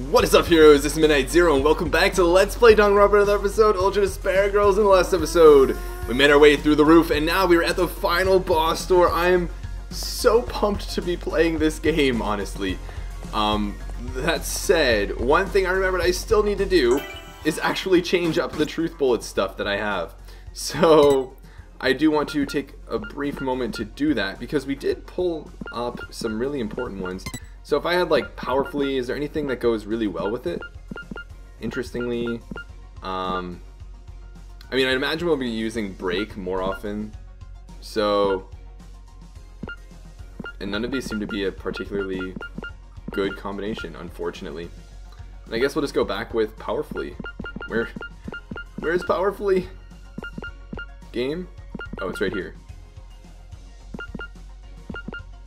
What is up, heroes? This is Midnight Zero, and welcome back to Let's Play Danganronpa Another episode, Ultra Despair Girls. In the last episode, we made our way through the roof, and now we're at the final boss door. I am so pumped to be playing this game, honestly. That said, one thing I remembered I still need to do is actually change up the truth bullet stuff that I have. So, I do want to take a brief moment to do that, because we did pull up some really important ones. So if I had like powerfully, is there anything that goes really well with it? Interestingly, I mean, I'd imagine we'll be using break more often. So, and none of these seem to be a particularly good combination, unfortunately. And I guess we'll just go back with powerfully. Where's powerfully? Game? Oh, it's right here.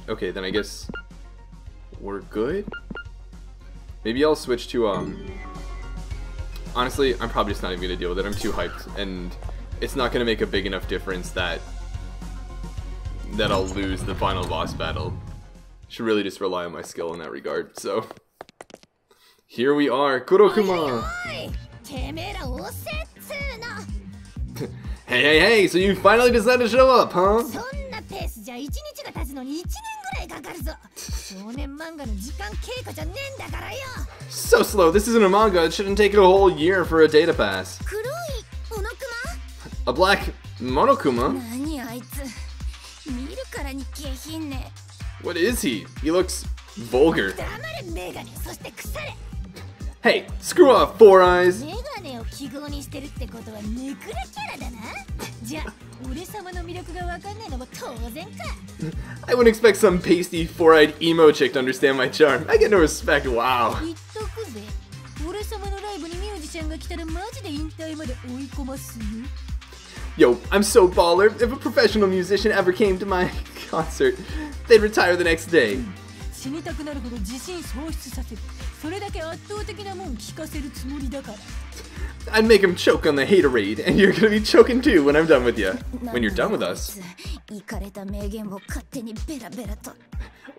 Okay, then I guess we're good? Maybe I'll switch to, honestly, I'm probably just not even gonna deal with it. I'm too hyped, and it's not gonna make a big enough difference that I'll lose the final boss battle. Should really just rely on my skill in that regard, so. Here we are, Kurokuma! Hey, so you finally decided to show up, huh? So slow, this isn't a manga, it shouldn't take it a whole year for a data pass. A black Monokuma? What is he? He looks vulgar. Hey, screw off, Four Eyes! I wouldn't expect some pasty, four-eyed emo chick to understand my charm. I get no respect, wow. Yo, I'm so baller. If a professional musician ever came to my concert, they'd retire the next day. I'd make him choke on the haterade, and you're gonna be choking too when I'm done with you. When you're done with us.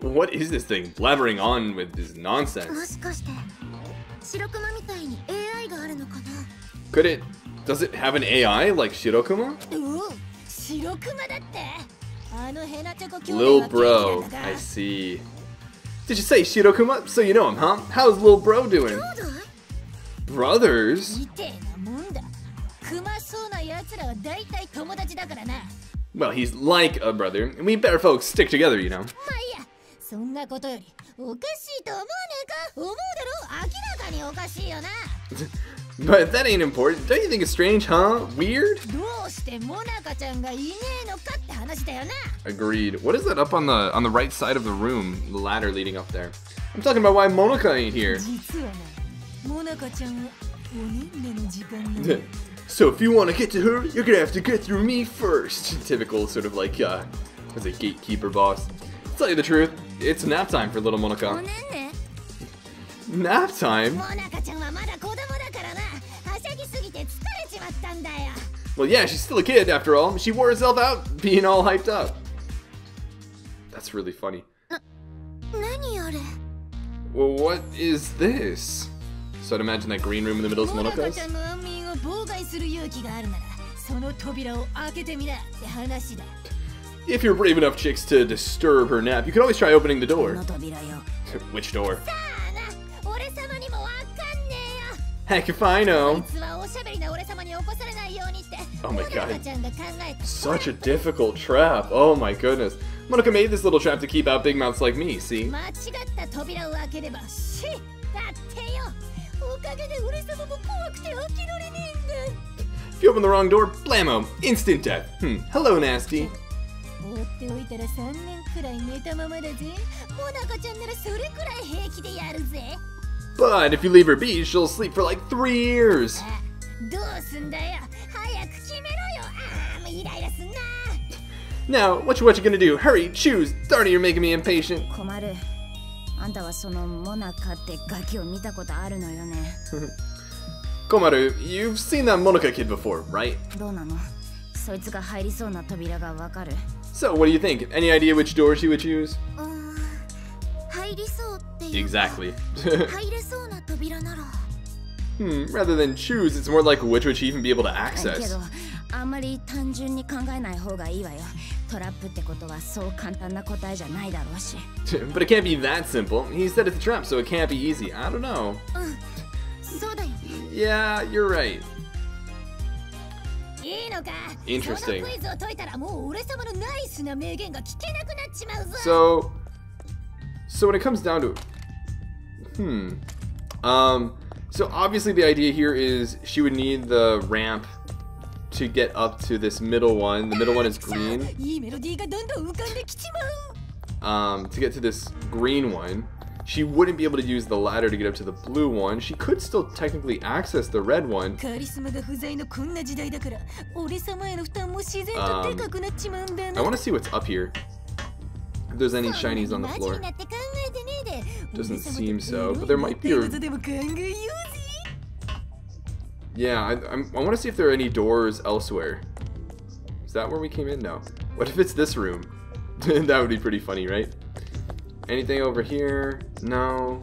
What is this thing blabbering on with this nonsense? Could it? Does it have an AI like Shirokuma? Lil bro, I see. Did you say Shirokuma? So you know him, huh? How's Lil bro doing? Brothers? Well, he's like a brother, and we better folks stick together, you know. But that ain't important. Don't you think it's strange, huh? Weird? Agreed. What is that up on the right side of the room? The ladder leading up there. I'm talking about why Monaca ain't here. So if you want to get to her, you're gonna have to get through me first. Typical sort of like, was a gatekeeper boss. To tell you the truth, it's nap time for little Monaca. Nap time? Well, yeah, she's still a kid after all. She wore herself out being all hyped up. That's really funny. Well, what is this? So I'd imagine that green room in the middle is Monaka's? If you're brave enough, chicks, to disturb her nap, you can always try opening the door. Which door? Heck if I know. Oh my god. Such a difficult trap. Oh my goodness. Monaca made this little trap to keep out big mouths like me, see? If you open the wrong door, blammo! Instant death. Hello, nasty. But if you leave her be, she'll sleep for like 3 years. Now, what you gonna do? Hurry, choose! Darn it, you're making me impatient. Komaru, you've seen that Monaca kid before, right? So, what do you think? Any idea which door she would choose? Exactly. Rather than choose, it's more like which would she even be able to access. あまり単純に考えない方がいいわよ。トラップってことはそう簡単な答えじゃないだろうし。 But it can't be that simple. He said it's a trap, so it can't be easy. I don't know. そうだよ。 Yeah, you're right. いいのか。 Interesting. そのクイズを解いたらもう俺様のナイスな名言が聞けなくなっちまうぞ。 So when it comes down to, so obviously the idea here is she would need the ramp to get up to this middle one. The middle one is green. To get to this green one, she wouldn't be able to use the ladder to get up to the blue one. She could still technically access the red one. I want to see what's up here. If there's any shinies on the floor. Doesn't seem so, but there might be a... Yeah, I want to see if there are any doors elsewhere. Is that where we came in? No. What if it's this room? That would be pretty funny, right? Anything over here? No.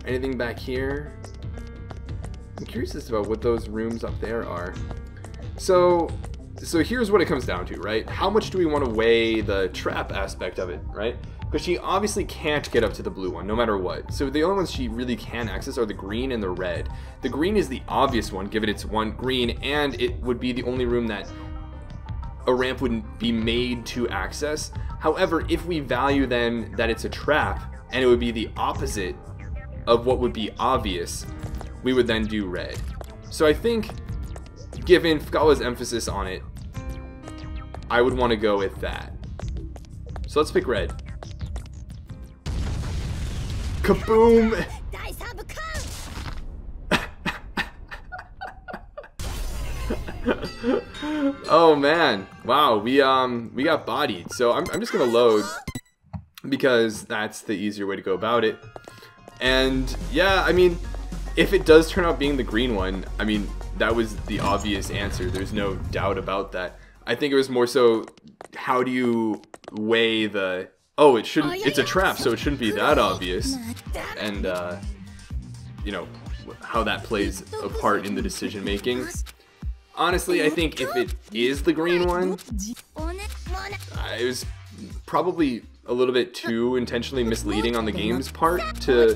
Anything back here? I'm curious as about what those rooms up there are. So here's what it comes down to, right? How much do we want to weigh the trap aspect of it, right? Because she obviously can't get up to the blue one, no matter what. So the only ones she really can access are the green and the red. The green is the obvious one, given it's one green, and it would be the only room that a ramp wouldn't be made to access. However, if we value then that it's a trap, and it would be the opposite of what would be obvious, we would then do red. So I think, given Fukawa's emphasis on it, I would want to go with that. So let's pick red. Kaboom! Oh man, wow, we got bodied. So I'm just gonna load because that's the easier way to go about it. And yeah, I mean, if it does turn out being the green one, I mean, that was the obvious answer. There's no doubt about that. I think it was more so, how do you weigh the, oh, it shouldn't, it's a trap, so it shouldn't be that obvious. And, you know, how that plays a part in the decision making. Honestly, I think if it is the green one, it was probably a little bit too intentionally misleading on the game's part to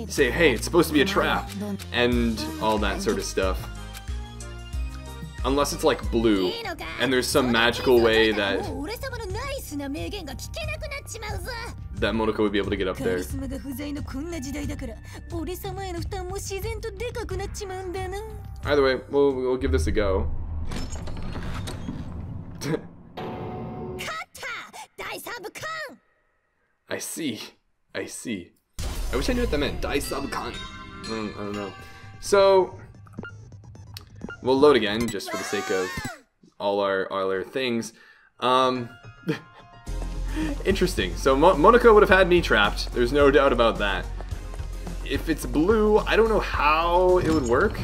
say, hey, it's supposed to be a trap, and all that sort of stuff. Unless it's like blue, and there's some magical way that Monaca would be able to get up there. Either way, we'll give this a go. I see. I see. I wish I knew what that meant. Dai Sabukan. I don't know. So we'll load again just for the sake of all our things. Interesting. So Monaca would have had me trapped. There's no doubt about that. If it's blue, I don't know how it would work.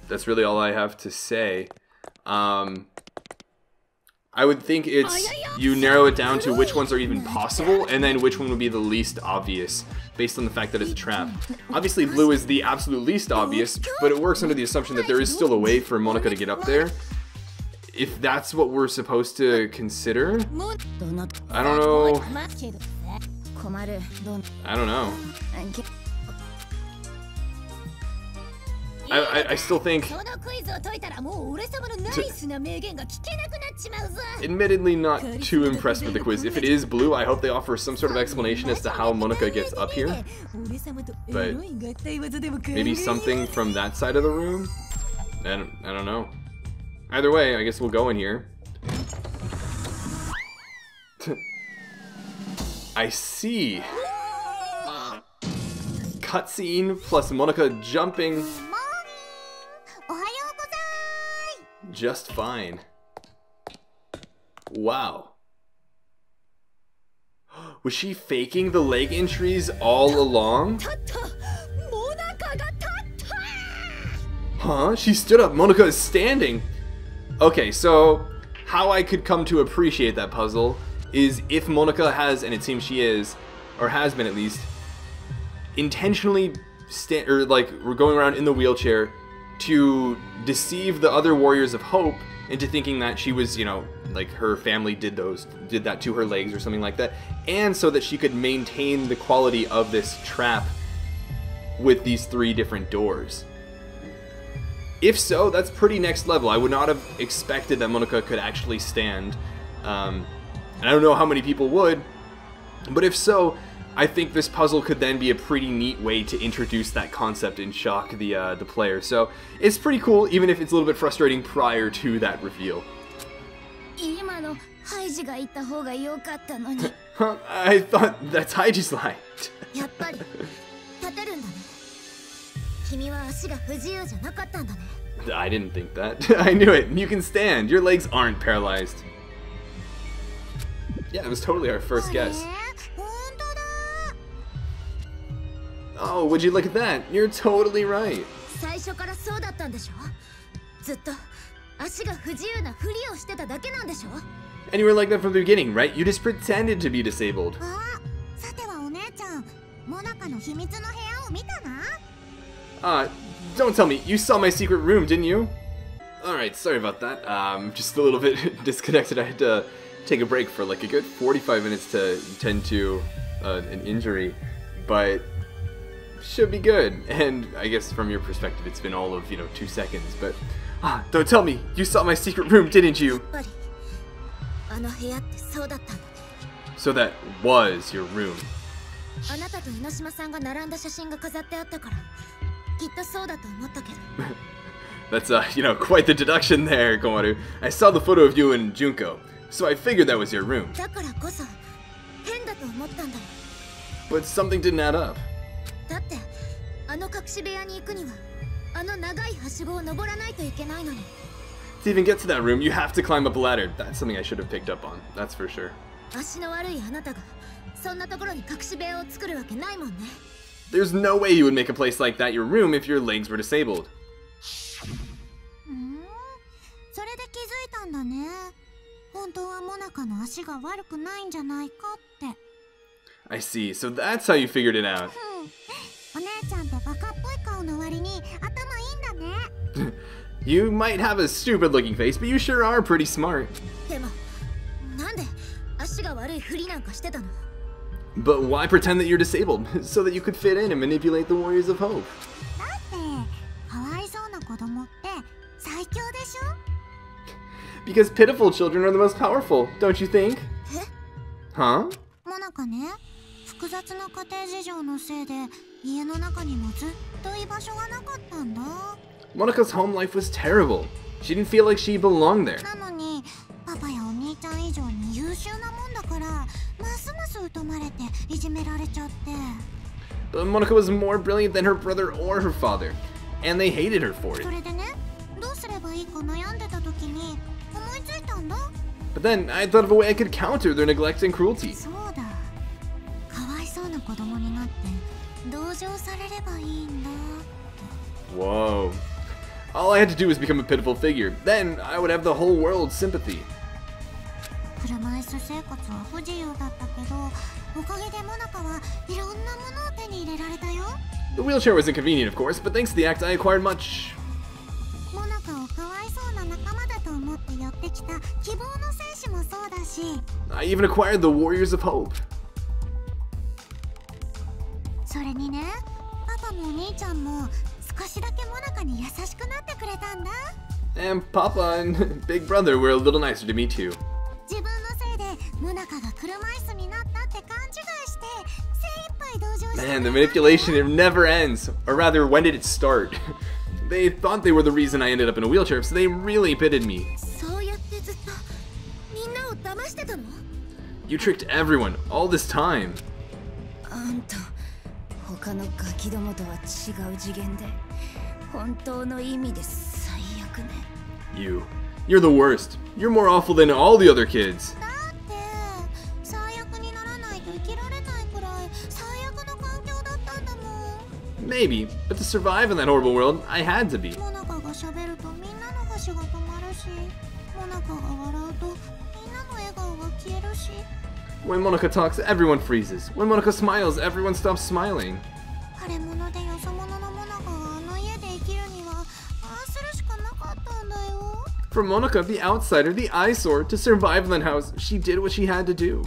That's really all I have to say. I would think it's, you narrow it down to which ones are even possible, and then which one would be the least obvious, based on the fact that it's a trap. Obviously, blue is the absolute least obvious, but it works under the assumption that there is still a way for Monaca to get up there. If that's what we're supposed to consider, I don't know. I don't know. I still think, admittedly not too impressed with the quiz. If it is blue, I hope they offer some sort of explanation as to how Monaca gets up here. But maybe something from that side of the room? I don't know. Either way, I guess we'll go in here. I see. Cutscene plus Monaca jumping. Just fine. Wow. Was she faking the leg entries all along? Huh? She stood up. Monaca is standing. Okay, so how I could come to appreciate that puzzle is if Monaca has, and it seems she is, or has been at least, intentionally we're going around in the wheelchair to deceive the other warriors of hope into thinking that she was, you know, like her family did that to her legs or something like that, and so that she could maintain the quality of this trap with these 3 different doors. If so, that's pretty next level. I would not have expected that Monaca could actually stand, and I don't know how many people would, but if so, I think this puzzle could then be a pretty neat way to introduce that concept and shock the player. So it's pretty cool, even if it's a little bit frustrating prior to that reveal. I thought that's Hajie's line. I didn't think that. I knew it. You can stand. Your legs aren't paralyzed. Yeah, it was totally our first guess. Oh, would you look at that? You're totally right. And you were like that from the beginning, right? You just pretended to be disabled. Don't tell me, you saw my secret room, didn't you? Alright, sorry about that. Just a little bit disconnected. I had to take a break for like a good 45 minutes to tend to an injury, but should be good. And I guess from your perspective, it's been all of, 2 seconds, but don't tell me, you saw my secret room, didn't you? So that was your room. That's, quite the deduction there, Komaru. I saw the photo of you and Junko, so I figured that was your room. But something didn't add up. To even get to that room, you have to climb up a ladder. That's something I should have picked up on, that's for sure. There's no way you would make a place like that your room if your legs were disabled. I see, so that's how you figured it out. You might have a stupid looking face, but you sure are pretty smart. But why pretend that you're disabled? So that you could fit in and manipulate the Warriors of Hope. Because pitiful children are the most powerful, don't you think? Huh? Monaka's home life was terrible. She didn't feel like she belonged there. But Monaca was more brilliant than her brother or her father, and they hated her for it. But then I thought of a way I could counter their neglect and cruelty. Whoa. All I had to do was become a pitiful figure. Then I would have the whole world's sympathy. The wheelchair was inconvenient, of course, but thanks to the act, I acquired much. I even acquired the Warriors of Hope. And Papa and Big Brother were a little nicer to me too. Man, the manipulation, it never ends. Or rather, when did it start? They thought they were the reason I ended up in a wheelchair, so they really pitted me. You tricked everyone, all this time. You're the worst. You're more awful than all the other kids. Maybe, but to survive in that horrible world, I had to be. When Monaca talks, everyone freezes. When Monaca smiles, everyone stops smiling. 腫れ物でよそ者のモナカがあの家で生きるにはああするしかなかったんだよ。 For Monaca, the outsider, the eyesore, to survive in that house, she did what she had to do.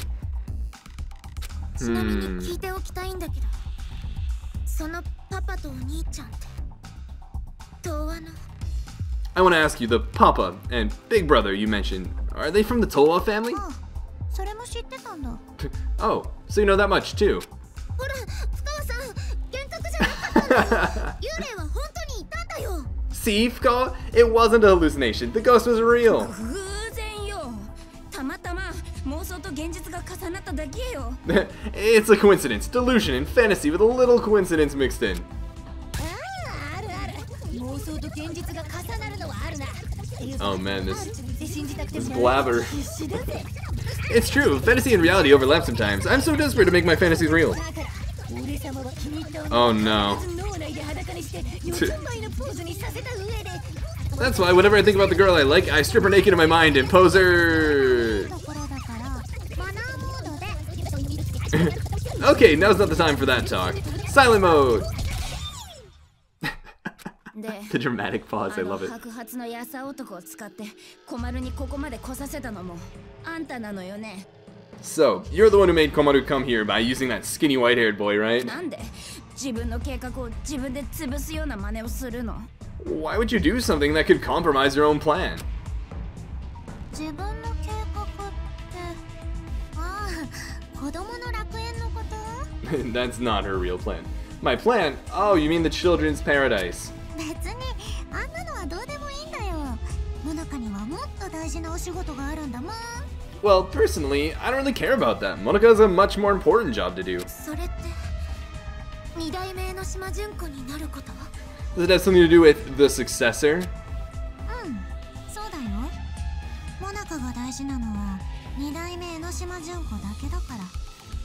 ちなみに聞いておきたいんだけど、そのパパとお兄ちゃんって東和の I want to ask you, the papa and big brother you mentioned, are they from the Towa family? ああ、それも知ってたんだ。 Oh, so you know that much too. ほら、深川さん、幻覚じゃなかったんだよ。幽霊は本当にいたんだよ。 See, Fukawa? It wasn't a hallucination. The ghost was real. 偶然よ。たまたま妄想と現実が重なっただけよ。It's a coincidence, delusion, and fantasy with a little coincidence mixed in. あるある。妄想と現実が重なるのはあるな。 Oh man, this blabber. It's true, fantasy and reality overlap sometimes. I'm so desperate to make my fantasies real. Oh no. That's why whenever I think about the girl I like, I strip her naked in my mind and pose her. Okay, now's not the time for that talk. Silent mode. The dramatic pause, I love it. So, you're the one who made Komaru come here by using that skinny white-haired boy, right? Why would you do something that could compromise your own plan? That's not her real plan. My plan? Oh, you mean the children's paradise. Well, personally, I don't really care about that. Monaca has a much more important job to do. Does it have something to do with the successor?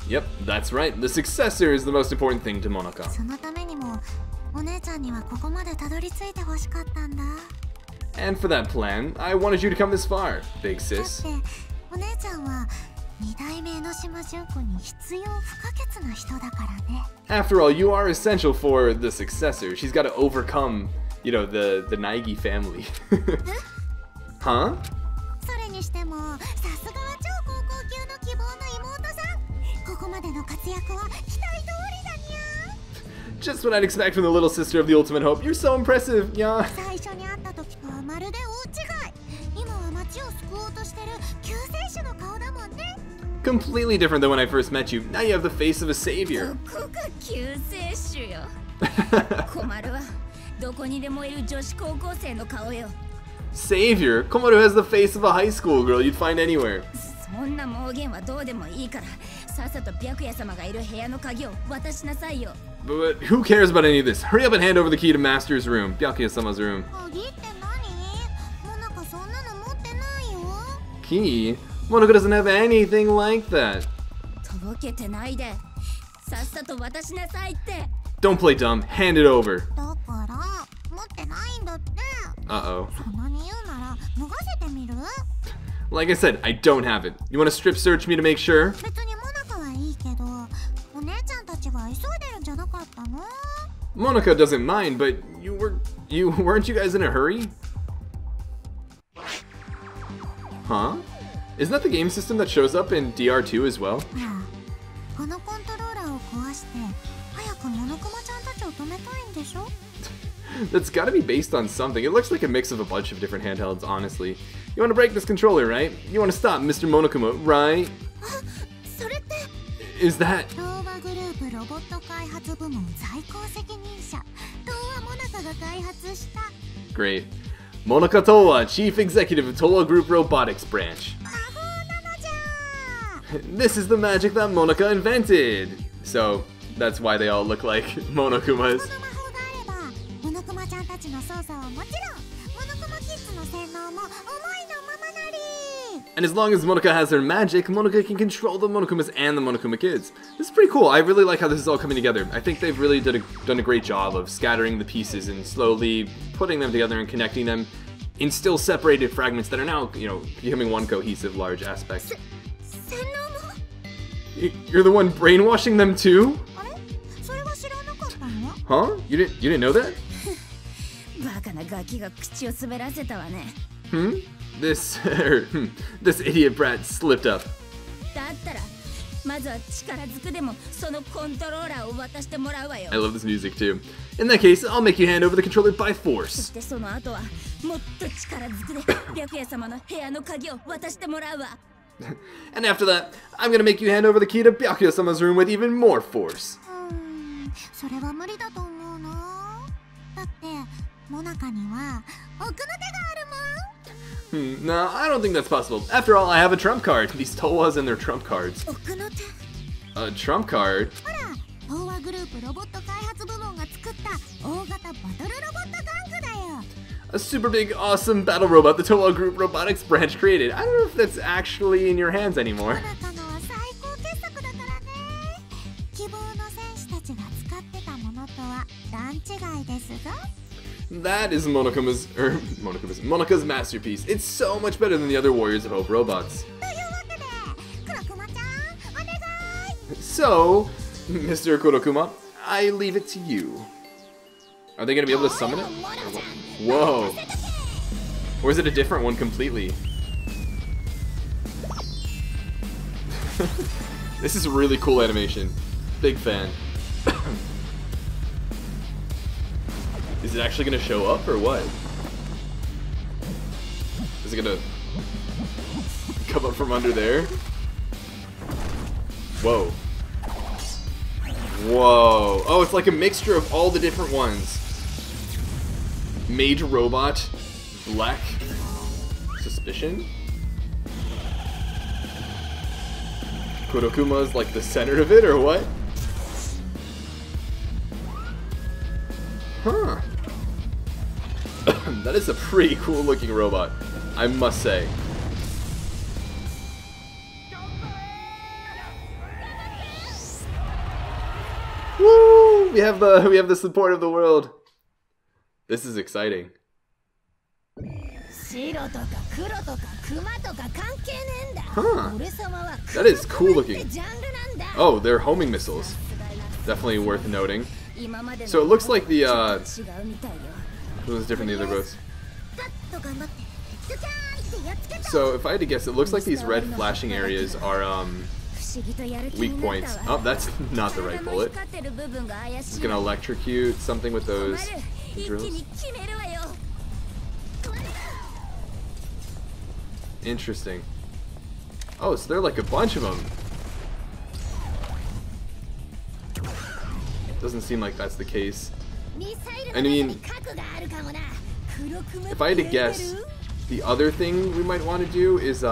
Yep, that's right. The successor is the most important thing to Monaca. And for that plan, I wanted you to come this far, big sis. After all, you are essential for the successor. She's got to overcome, you know, the Naegi family. Huh? Just what I'd expect from the little sister of the ultimate hope. You're so impressive, yeah. Completely different than when I first met you. Now you have the face of a savior. Savior? Komaru has the face of a high school girl you'd find anywhere. But who cares about any of this? Hurry up and hand over the key to Master's room, Byakuya-sama's room. Key? Monaca doesn't have anything like that. Don't play dumb. Hand it over. Uh-oh. Like I said, I don't have it. You want to strip search me to make sure? Monaca doesn't mind, but weren't you guys in a hurry? Huh? Isn't that the game system that shows up in DR2 as well? That's gotta be based on something. It looks like a mix of a bunch of different handhelds, honestly. You wanna break this controller, right? You wanna stop Mr. Monokuma, right? Is that... Great. Monaca Towa, Chief Executive of Towa Group Robotics Branch. This is the magic that Monaca invented! So, that's why they all look like Monokumas. And as long as Monaca has her magic, Monaca can control the Monokumas and the Monokuma kids. This is pretty cool. I really like how this is all coming together. I think they've really done a great job of scattering the pieces and slowly putting them together and connecting them in still separated fragments that are now, you know, becoming one cohesive large aspect. You're the one brainwashing them too? Huh? You didn't know that? バカなガキが口を滑らせたわね。This idiot brat slipped up. だったらまずは力ずくでもそのコントローラーを渡してもらうわよ。 I love this music too. In that case, I'll make you hand over the controller by そ force. してその後はもっと力ずくで白夜様の部屋の鍵を渡してもらうわ。And after that, I'm gonna make you hand over the key to Byakuya-sama's room with even more force. それは無理だと思うな。だってモナカには奥の手があるもん。No, I don't think that's possible. After all, I have a trump card. These Towas and their trump cards. 奥の手。A trump card? ほら、東和グループロボット開発部門が作った大型バトルロボット玩具だよ。A super big, awesome battle robot the Towa Group Robotics branch created. I don't know if that's actually in your hands anymore. モナカのは最高傑作だからね。希望の戦士たちが使ってたものとは段違いですが。That is Monaca's masterpiece. It's so much better than the other Warriors of Hope robots. So, Mr. Kurokuma, I leave it to you. Are they going to be able to summon it? Whoa. Or is it a different one completely? This is a really cool animation. Big fan. Is it actually gonna show up or what? Is it gonna come up from under there? Whoa. Whoa. Oh, it's like a mixture of all the different ones. Mage robot, black suspicion. Kurokuma's like the center of it or what? Huh. That is a pretty cool looking robot, I must say. Woo! We have the support of the world. This is exciting. Huh. That is cool looking. Oh, they're homing missiles. Definitely worth noting. So it looks like the it was different than the other boats. So if I had to guess, it looks like these red flashing areas are weak points. Oh, that's not the right bullet. It's gonna electrocute something with those drills. Interesting. Oh, so they're like a bunch of them. Doesn't seem like that's the case. I mean, if I had to guess, the other thing we might want to do is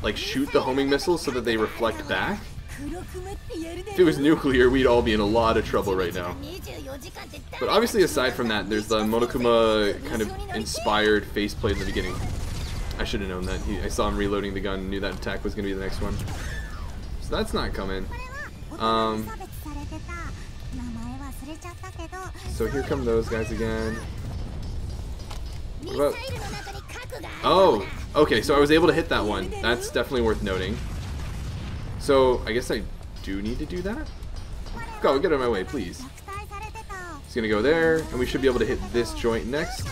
like shoot the homing missiles so that they reflect back. If it was nuclear, we'd all be in a lot of trouble right now. But obviously, aside from that, there's the Monokuma kind of inspired faceplate in the beginning. I should have known that. I saw him reloading the gun and knew that attack was going to be the next one. So that's not coming. So here come those guys again. What about... Oh, okay, so I was able to hit that one. That's definitely worth noting. So I guess I do need to do that? Go, get out of my way, please. It's gonna go there, and we should be able to hit this joint next.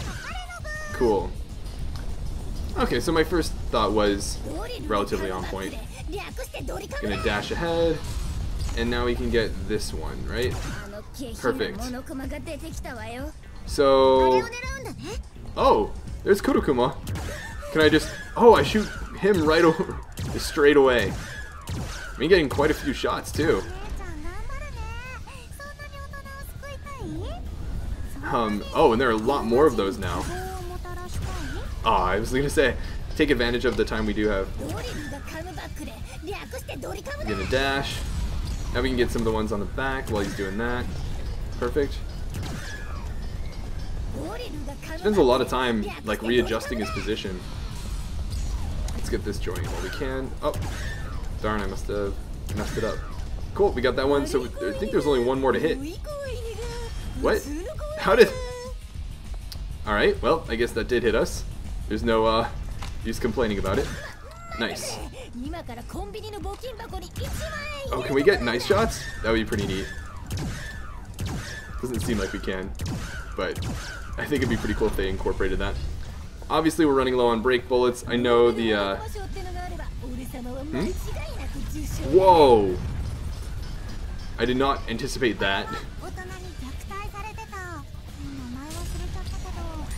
Cool. Okay, so my first thought was relatively on point. Gonna dash ahead, and now we can get this one, right? Perfect. So... Oh, there's Kurokuma. Can I just... Oh, I shoot him right over... just straight away. I'm getting quite a few shots, too. Oh, and there are a lot more of those now. Oh, I was gonna say, take advantage of the time we do have. I'm gonna dash. Now we can get some of the ones on the back while he's doing that. Perfect. Spends a lot of time, like, readjusting his position. Let's get this joint while we can. Oh, darn, I must have messed it up. Cool, we got that one, so I think there's only one more to hit. What? How did... Alright, well, I guess that did hit us. There's no, use complaining about it. Nice. Oh, can we get nice shots? That would be pretty neat. Doesn't seem like we can, but I think it'd be pretty cool if they incorporated that. Obviously, we're running low on brake bullets. I know the, Whoa! I did not anticipate that.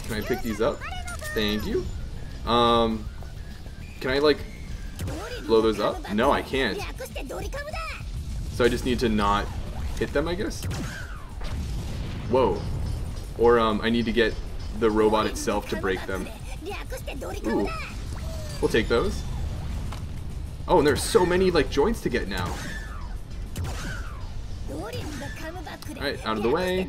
Can I pick these up? Thank you. Can I, like, blow those up? No, I can't. So I just need to not hit them, I guess? Whoa. Or, I need to get the robot itself to break them. Ooh. We'll take those. Oh, and there's so many, like, joints to get now. Alright, out of the way.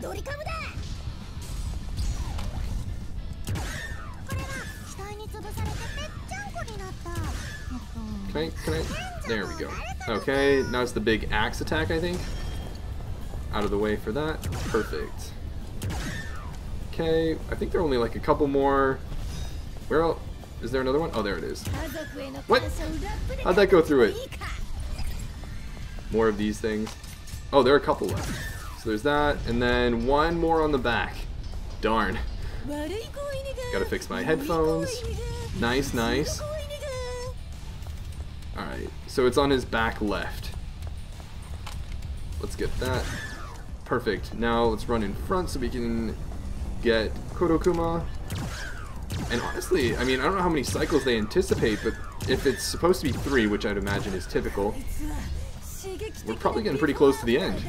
Can I? There we go. Okay, now it's the big axe attack, I think. Out of the way for that. Perfect. Okay, I think there are only like a couple more. Where else? Is there another one? Oh, there it is. What? How'd that go through it? More of these things. Oh, there are a couple left. So there's that, and then one more on the back. Darn. Gotta fix my headphones. Nice, nice. Alright, so it's on his back left. Let's get that. Perfect. Now let's run in front so we can get Kurokuma. And honestly, I mean, I don't know how many cycles they anticipate, but if it's supposed to be 3, which I'd imagine is typical, we're probably getting pretty close to the end.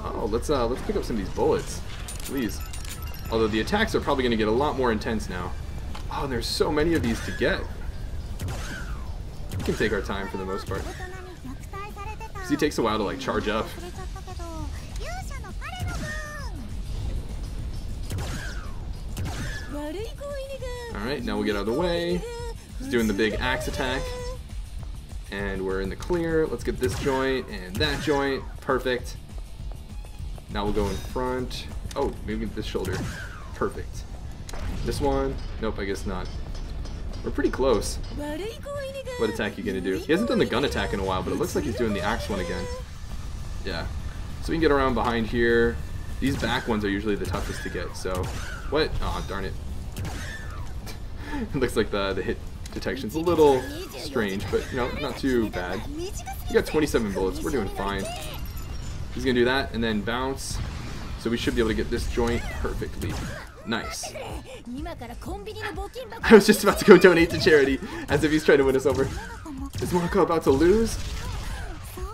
Oh, let's pick up some of these bullets, please. Although the attacks are probably going to get a lot more intense now. Oh, and there's so many of these to get. We can take our time for the most part. Because it takes a while to like charge up. Alright, now we'll get out of the way. He's doing the big axe attack. And we're in the clear. Let's get this joint and that joint. Perfect. Now we'll go in front. Oh, maybe this shoulder. Perfect. This one? Nope, I guess not. We're pretty close. What attack are you gonna do? He hasn't done the gun attack in a while, but it looks like he's doing the axe one again. Yeah. So we can get around behind here. These back ones are usually the toughest to get, so... What? Aw, darn it. It looks like the hit detection's a little strange, but, you know, not too bad. We got 27 bullets. We're doing fine. He's gonna do that, and then bounce. So we should be able to get this joint perfectly. Nice. I was just about to go donate to charity, as if he's trying to win us over. Is Monaca about to lose?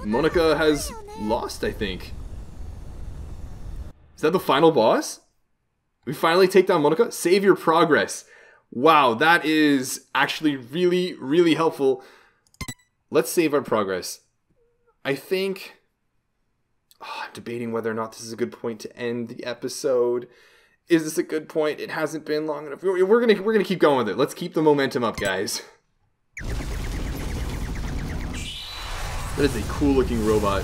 Monaca has lost, I think. Is that the final boss? We finally take down Monaca? Save your progress. Wow, that is actually really, really helpful. Let's save our progress. I think... Oh, I'm debating whether or not this is a good point to end the episode. Is this a good point? It hasn't been long enough. We're gonna keep going with it. Let's keep the momentum up, guys. That is a cool looking robot.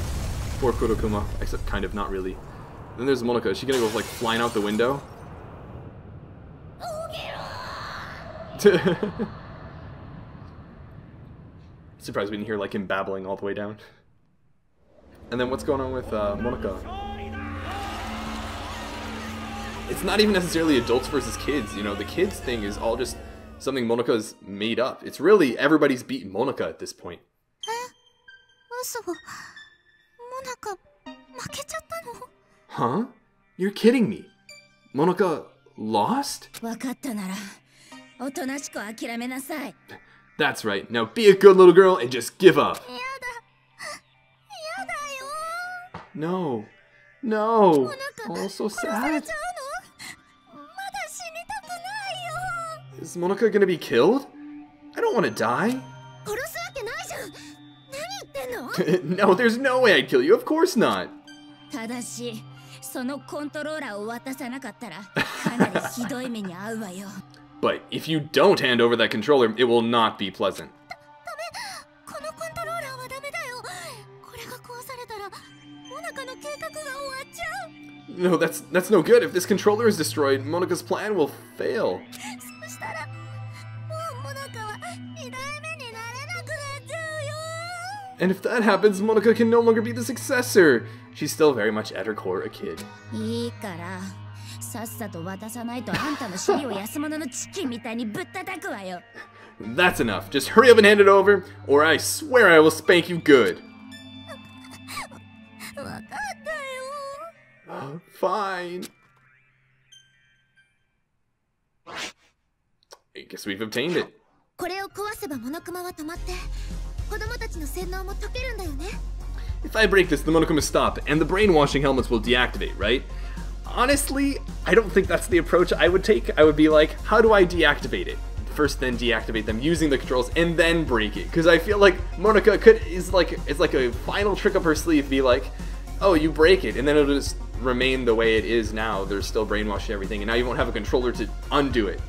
Poor Kurokuma. Except kind of, not really. Then there's Monaca. Is she gonna go like flying out the window? Surprised we didn't hear like him babbling all the way down. And then what's going on with Monaca? It's not even necessarily adults versus kids, you know, the kids thing is all just something Monaca's made up. It's really everybody's beaten Monaca at this point. Huh? You're kidding me. Monaca lost? That's right. Now be a good little girl and just give up. No. No. Oh, so sad. Is Monaca gonna be killed? I don't want to die. No, there's no way I'd kill you. Of course not. But if you don't hand over that controller, it will not be pleasant. No, that's no good. If this controller is destroyed, Monaca's plan will fail. And if that happens, Monaca can no longer be the successor. She's still very much at her core a kid. いいから、さっさと渡さないとあんたの尻を安物のチキンみたいにぶったたくわよ。That's enough. Just hurry up and hand it over, or I swear I will spank you good. わかったよ。Fine. I guess we've obtained it. これを壊せばモノクマは止まって、子供たちの洗脳も解けるんだよね。If I break this, the Monokuma stop, and the brainwashing helmets will deactivate, right? Honestly, I don't think that's the approach I would take. I would be like, how do I deactivate it? First, then deactivate them using the controls, and then break it. Because I feel like Monaca is like a final trick up her sleeve. Be like, oh, you break it, and then it'll just remain the way it is now. There's still brainwashing everything, and now you won't have a controller to undo it.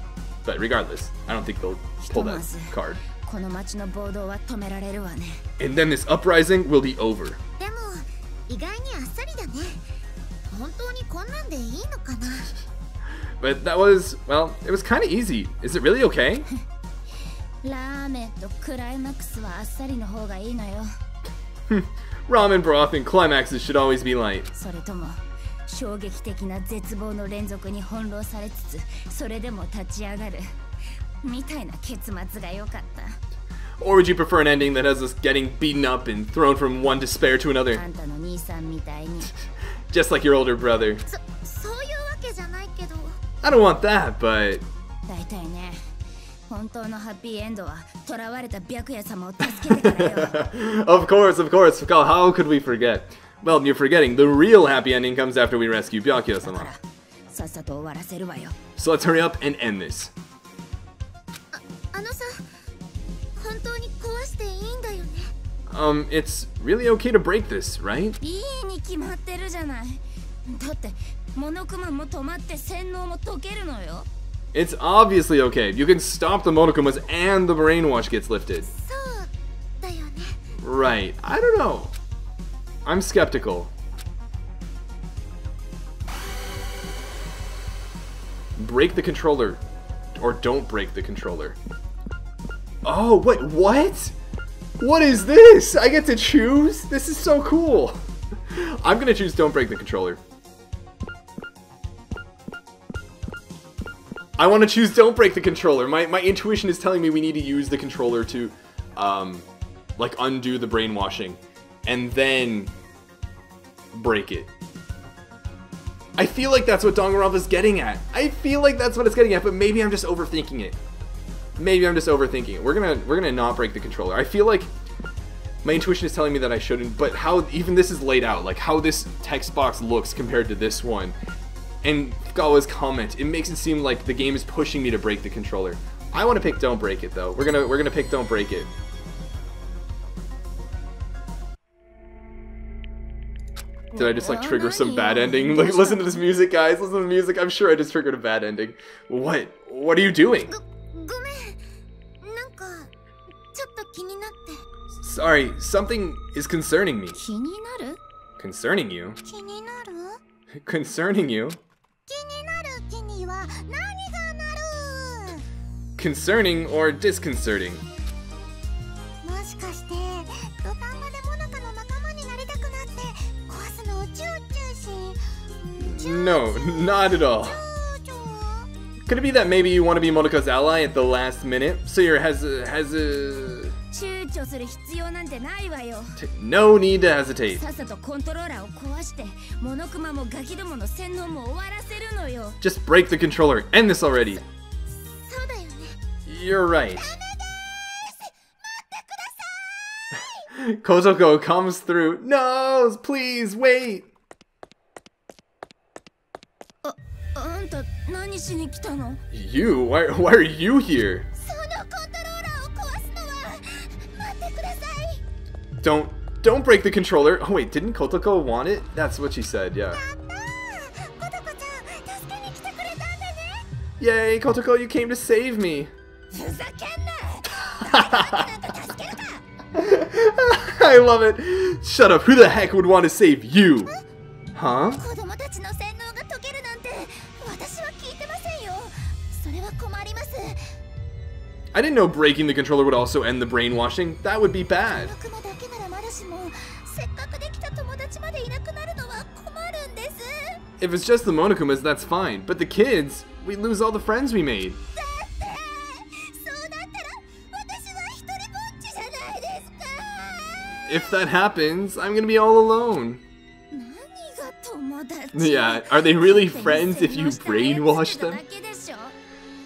But regardless, I don't think they'll pull that card. この町の暴動は止められるわね。And then this uprising will be over. でも意外にあっさりだね。本当にこんなんでいいのかな。But that was, well, it was kind of easy. Is it really okay? ラーメンとクライマックスはあっさりの方がいいのよ。Ramen broth and climaxes should always be light. それとも衝撃的な絶望の連続に翻弄されつつ、それでも立ち上がるみたいな結末が良かった。Or would you prefer an ending that has us getting beaten up and thrown from one despair to another? あんたの兄さんみたいに。Just like your older brother. そういうわけじゃないけど。I don't want that, but... 大体ね、本当のハッピーエンドは囚われた白夜様を助けてからよ。Of course. How could we forget? Well, you're forgetting. The real happy ending comes after we rescue Byakuya-sama. さっさと終わらせるわよ。So let's hurry up and end this. あのさ、本当に壊していいんだよね。It's really okay to break this, right? いいに決まってるじゃない。だってモノクマも止まって洗脳も解けるのよ。It's obviously okay. You can stop the Monokumas and the brainwash gets lifted. そうだよね。Right. I don't know. I'm skeptical. Break the controller. Or don't break the controller. Oh, wait, what? What is this? I get to choose? This is so cool. I'm gonna choose don't break the controller. I want to choose don't break the controller. My intuition is telling me we need to use the controller to, like, undo the brainwashing. And then break it. I feel like that's what Danganronpa's getting at. I feel like that's what it's getting at, but maybe I'm just overthinking it. Maybe I'm just overthinking it. We're gonna not break the controller. I feel like my intuition is telling me that I shouldn't, but how even this is laid out, like how this text box looks compared to this one, and Fukawa's comment, it makes it seem like the game is pushing me to break the controller. I want to pick don't break it though. We're gonna pick don't break it. Did I just like trigger some bad ending? Like listen to this music, guys. Listen to the music. I'm sure I just triggered a bad ending. What? What are you doing? ごめん。なんかちょっと気になって。Sorry, something is concerning me. 気になる？ Concerning you? 気になる？ Concerning you? 気になる気には何がなる？ Concerning or disconcerting? もしかして土壇場でモナカの仲間になりたくなって壊すのをチューチューし。No, not at all. Could it be that maybe you want to be Monaka's ally at the last minute? So you're has a 躊躇する必要なんてないわよ。 no need to hesitate. さっさとコントローラーを壊してモノクマもガキどもの洗脳も終わらせるのよ。 Just break the controller. End this already. そうだよね。 You're right. Kotoko comes through. No, please wait. あんた何しに来たの？ You? Why are you here? そのコントローラーを壊すのは待ってください。 Don't break the controller. Oh wait, didn't Kotoko want it? That's what she said, yeah. やったー。コトコちゃん助けに来てくれたんだね。 Yay, Kotoko, you came to save me. ふざけんな。誰なんか助けるか。I love it. Shut up. Who the heck would want to save you? Huh? 子供たちの洗脳が解けるなんて私は聞いてませんよ。それは困ります。 I didn't know breaking the controller would also end the brainwashing. That would be bad. モノクマだけならまだ If it's just the Monokumas, that's fine. But the kids, we lose all the friends we made. If that happens, I'm gonna be all alone. Yeah, are they really friends if you brainwash them?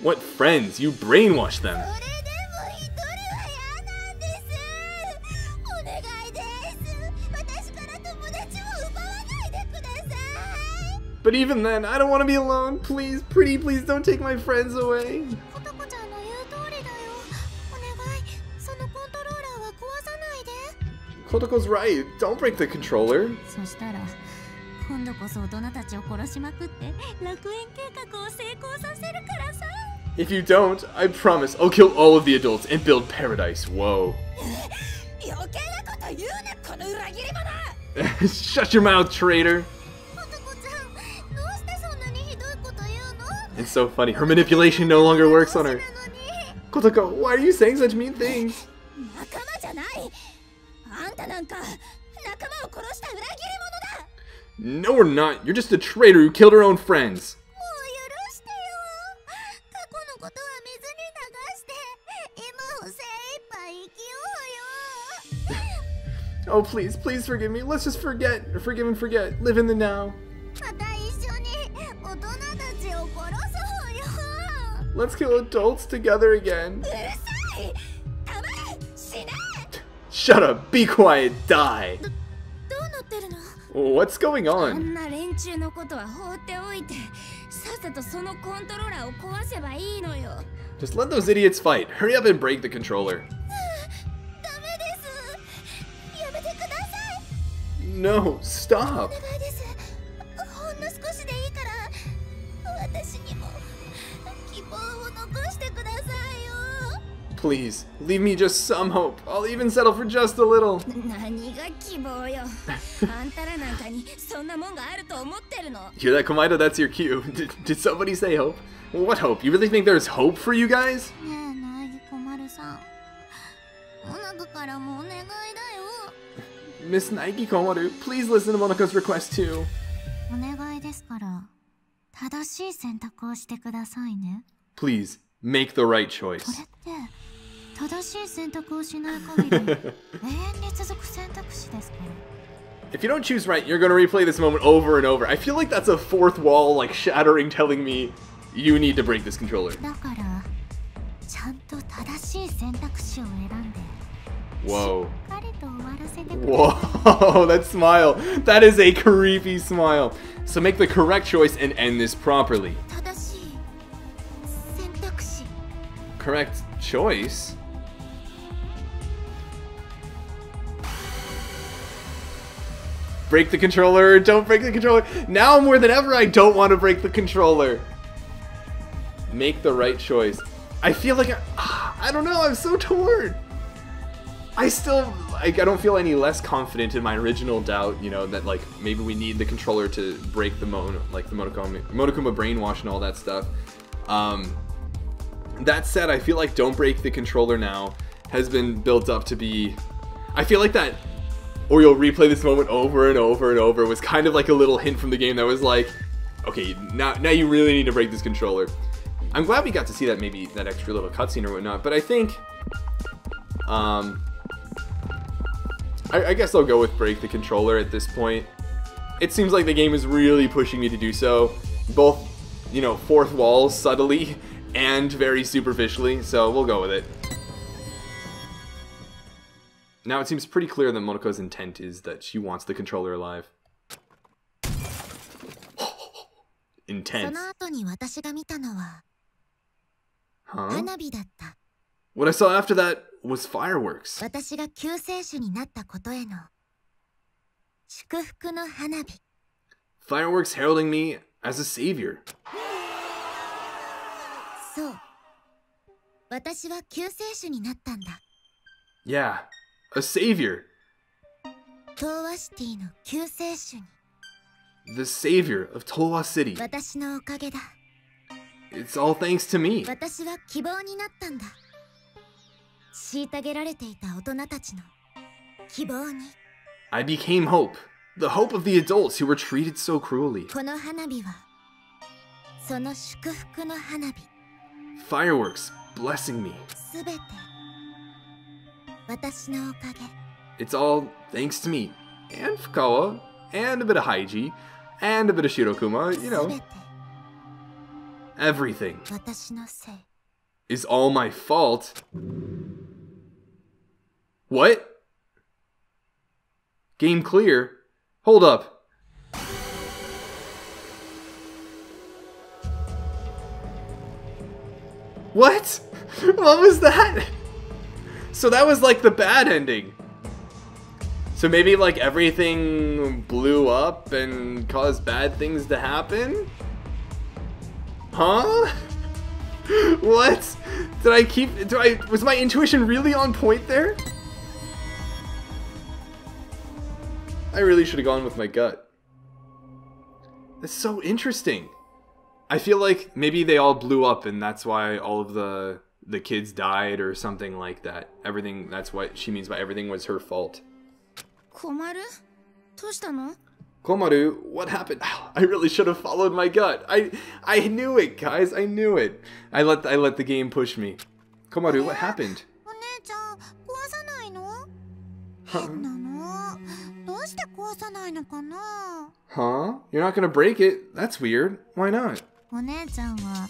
What friends? You brainwash them. But even then, I don't want to be alone. Please, pretty, please don't take my friends away. Kotoko's right. Don't break the controller. If you don't, I promise I'll kill all of the adults and build paradise. Whoa. Shut your mouth, traitor. It's so funny. Her manipulation no longer works on her. Kotoko, why are you saying such mean things? No, we're not. You're just a traitor who killed her own friends. Oh, please, please forgive me. Let's just forget. Forgive and forget. Live in the now. Let's kill adults together again. Shut up, be quiet, die. What's going on? Just let those idiots fight. Hurry up and break the controller. No, stop. Please, leave me just some hope. I'll even settle for just a little. Hear that, Komaeda? That's your cue. Did somebody say hope? What hope? You really think there's hope for you guys? Miss Naiki Komaru, please listen to Monaco's request too. Please, make the right choice. If you don't choose right, you're gonna replay this moment over and over. I feel like that's a fourth wall, like, shattering, telling me you need to break this controller. Whoa. Whoa, that smile. That is a creepy smile. So make the correct choice and end this properly. Correct choice? Break the controller, don't break the controller. Now more than ever, I don't want to break the controller. Make the right choice. I feel like I don't know, I'm so torn. I don't feel any less confident in my original doubt, you know, that like maybe we need the controller to break the Monokuma brainwash and all that stuff. That said, I feel like don't break the controller now has been built up to be, I feel like that, or you'll replay this moment over and over and over, was kind of like a little hint from the game that was like, okay, now you really need to break this controller. I'm glad we got to see that, maybe that extra little cutscene or whatnot, but I think, I guess I'll go with break the controller at this point. It seems like the game is really pushing me to do so, both, you know, fourth wall subtly and very superficially, so we'll go with it. Now it seems pretty clear that Monaco's intent is that she wants the controller alive. Intense. Huh? What I saw after that was fireworks. Fireworks heralding me as a savior. Yeah, a savior. The savior of Towa City. It's all thanks to me. I became hope The hope of the adults who were treated so cruelly. この花火はその祝福の花火 Fireworks blessing me. すべて私のおかげ It's all thanks to me. And Fukawa. And a bit of Hajie. And a bit of Shirokuma. You すべ know, て everything 私のせい is all my fault. What? Game clear? Hold up. What? What was that? So that was like the bad ending. So maybe like everything blew up and caused bad things to happen? Huh? What? Was my intuition really on point there? I really should have gone with my gut. That's so interesting. I feel like maybe they all blew up and that's why all of the kids died or something like that. Everything, that's what she means by everything was her fault. 困るどうしたの Komaru, what happened? I really should have followed my gut. I knew it, guys. I knew it. I let the game push me. Komaru, what happened? お姉ちゃん壊さないの変なのどうして壊さないのかな Huh? You're not gonna break it? That's weird. Why not? お姉ちゃんは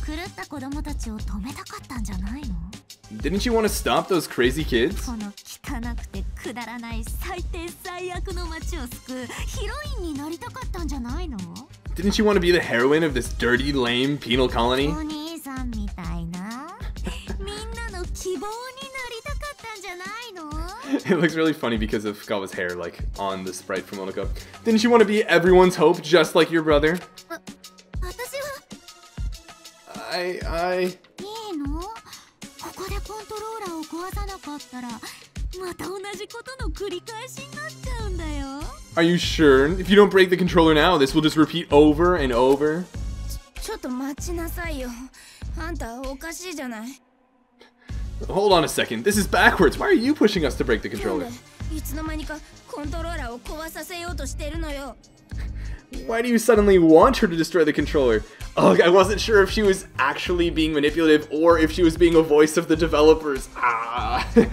狂った子供たちを止めたかったんじゃないの Didn't you want to stop those crazy kids? この汚くてくだらない最低最悪の街を救うヒロインになりたかったんじゃないの Didn't you want to be the heroine of this dirty, lame penal colony? お兄さんみたいなみんなの希望になりたかったんじゃないの It looks really funny because of Fukawa's hair, like, on the sprite from Monaca. Didn't you want to be everyone's hope, just like your brother? 私は I... いいのここでコントローラーを壊さなかったらまた同じことの繰り返しになっちゃうんだよ Are you sure? If you don't break the controller now, this will just repeat over and over? ちょっと待ちなさいよあんたおかしいじゃない Hold on a second. This is backwards. Why are you pushing us to break the controller? いつの間にかコントローラーを壊させようとしてるのよ Why do you suddenly want her to destroy the controller? Ugh, I wasn't sure if she was actually being manipulative or if she was being a voice of the developers. Ah. だっ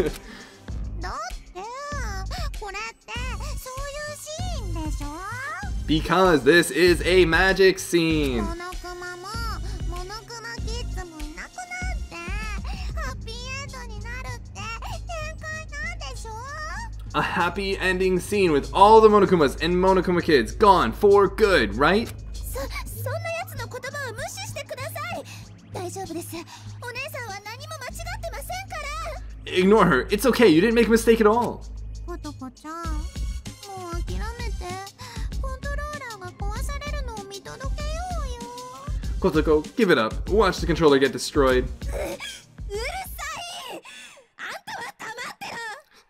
てこれってそういうシーンでしょ Because this is a magic scene. モノクマもモノクマキッズもいなくなってハッピーエンドになるって展開なんでしょ A happy ending scene with all the Monokumas and Monokuma kids gone for good, right? そんなやつの言葉を無視してください大丈夫ですお姉さんは何も間違ってませんから Ignore her. It's okay. You didn't make a mistake at all. ことこちゃんもう諦めてコントローラーが壊されるのを見届けようよ Kotoko, give it up. Watch the controller get destroyed. うるさいあんたは黙ってろ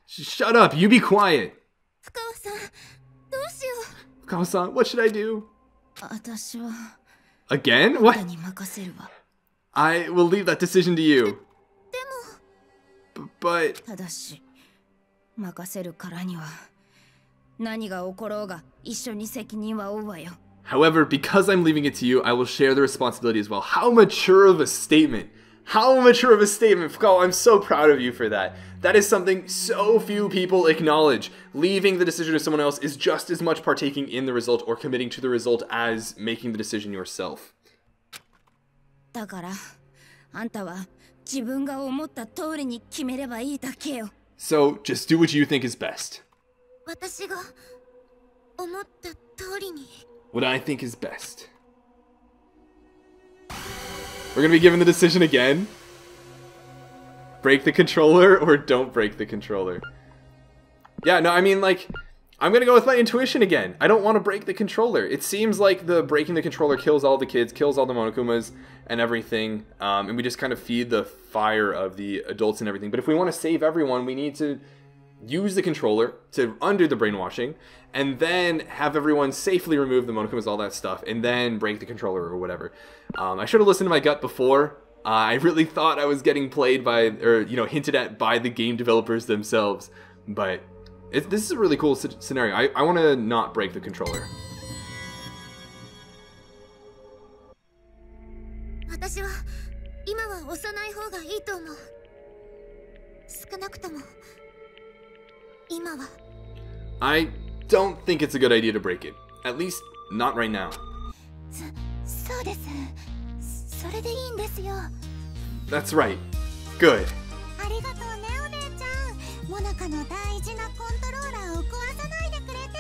Shut up. You be quiet. 深尾さんどうしよう Fukawa-san, what should I do? 私は Again? あ What? んたに任せるわ I will leave that decision to you. でも But ただし任せるからには何が起ころうが一緒に責任は負うわよ however, because I'm leaving it to you, I will share the responsibility as well. How mature of a statement. How mature of a statement. Fukawa, I'm so proud of you for that. That is something so few people acknowledge. Leaving the decision to someone else is just as much partaking in the result or committing to the result as making the decision yourself. だからあんたは自分が思った通りに決めればいいだけよ So, just do what you think is best. 私が思った通りに What I think is best. We're gonna be given the decision again. Break the controller or don't break the controller. Yeah, no, I mean, like, I'm gonna go with my intuition again. I don't want to break the controller. It seems like the breaking the controller kills all the kids, kills all the Monokumas and everything, and we just kind of feed the fire of the adults and everything. But if we want to save everyone, we need to use the controller to undo the brainwashing, and then have everyone safely remove the Monokumas, all that stuff, and then break the controller or whatever. I should have listened to my gut before. I really thought I was getting played by, or, you know, hinted at by the game developers themselves, but This is a really cool scenario. I want to not break the controller. 私は今は押さない方がいいと思う。少なくとも今は。I don't think it's a good idea to break it. At least not right now. そうです。それでいいんですよ。That's right. Good. ありがとうねお姉ちゃん。モナカの大事なコントローラーを壊さないでくれて。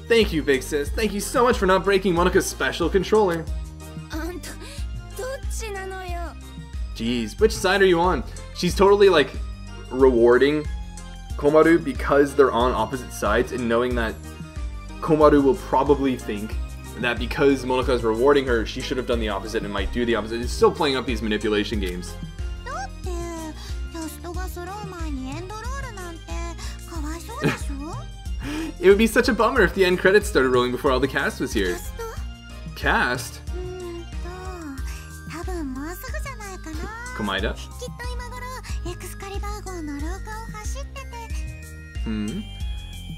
Thank you, Big Sis. Thank you so much for not breaking Monaca's special controller. あんたどっちなのよ。 Jeez, which side are you on? She's totally like rewarding Komaru because they're on opposite sides and knowing that Komaru will probably think that because Monaca is rewarding her, she should have done the opposite and might do the opposite. It's still playing up these manipulation games. It would be such a bummer if the end credits started rolling before all the cast was here. Cast? Komaida?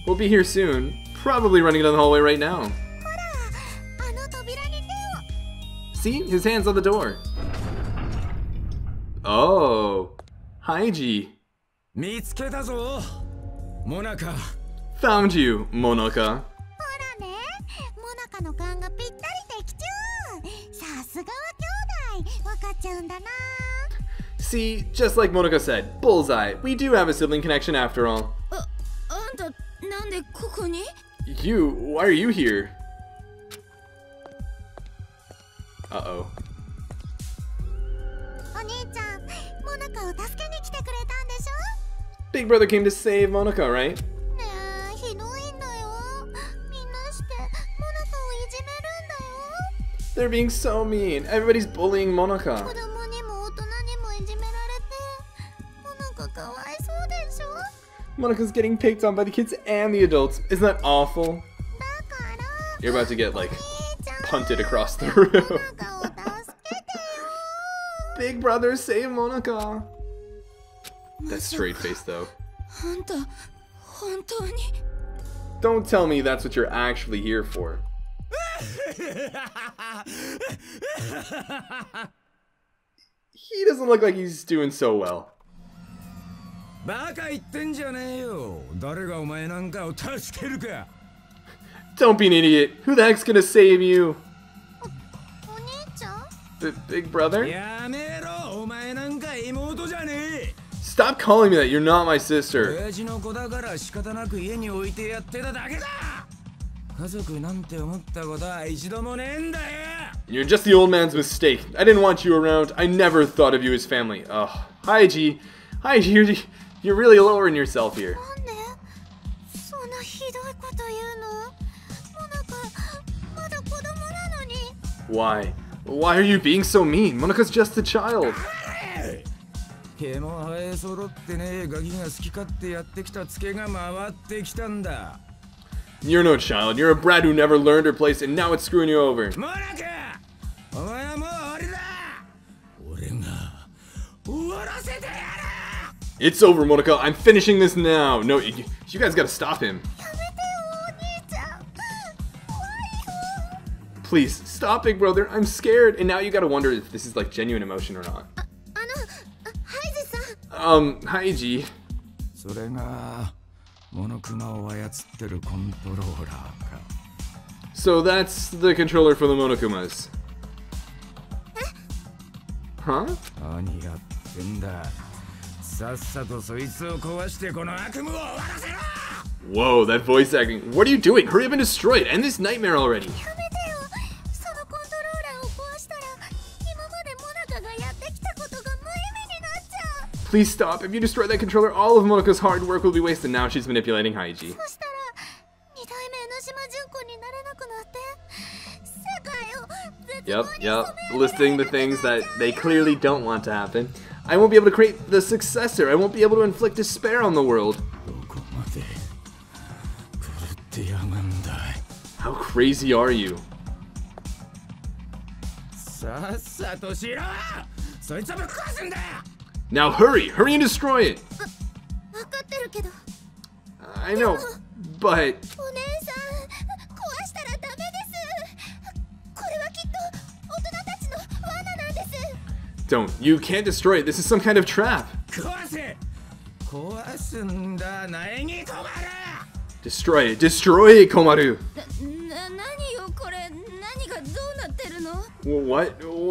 We'll be here soon. Probably running down the hallway right now. See? His hand's on the door. Oh. Hajie. Found you, Monaca. See, just like Monaca said, bullseye. We do have a sibling connection after all. You? Why are you here? Uh-oh. Big brother came to save Monaca, right? They're being so mean. Everybody's bullying Monaca. Monaca's getting picked on by the kids and the adults. Isn't that awful? You're about to get, like, punted across the room. Big brother, save Monaca. That straight face, though. Don't tell me that's what you're actually here for. He doesn't look like he's doing so well. Don't be an idiot. Who the heck's gonna save you? Big brother? Stop calling me that. You're not my sister. You're just the old man's mistake. I didn't want you around. I never thought of you as family. Ugh. Hajie. Hajie, you're really lowering yourself here. Why? Why are you being so mean? Monaca's just a child. You're no child. You're a brat who never learned her place, and now it's screwing you over. It's over, Monaca. I'm finishing this now. No, you guys gotta stop him. Please, stop, big brother. I'm scared. And now you gotta wonder if this is like genuine emotion or not. Hajie. So that's the controller for the Monokumas. Huh? Whoa, that voice acting. What are you doing? Hurry up and destroy it. End this nightmare already. Please stop. If you destroy that controller, all of Monaca's hard work will be wasted. Now she's manipulating Hajie. Yep. Listing the things that they clearly don't want to happen. I won't be able to create the successor. I won't be able to inflict despair on the world. How crazy are you? Now hurry and destroy it! I know, but... お姉さん、壊したらダメです。これはきっと大人たちの罠なんです。 Don't. You can't destroy it. This is some kind of trap. 壊せ。壊すんだ、苗木困る。 Destroy it. Destroy it, Komaru. 何よこれ、何がどうなってるの？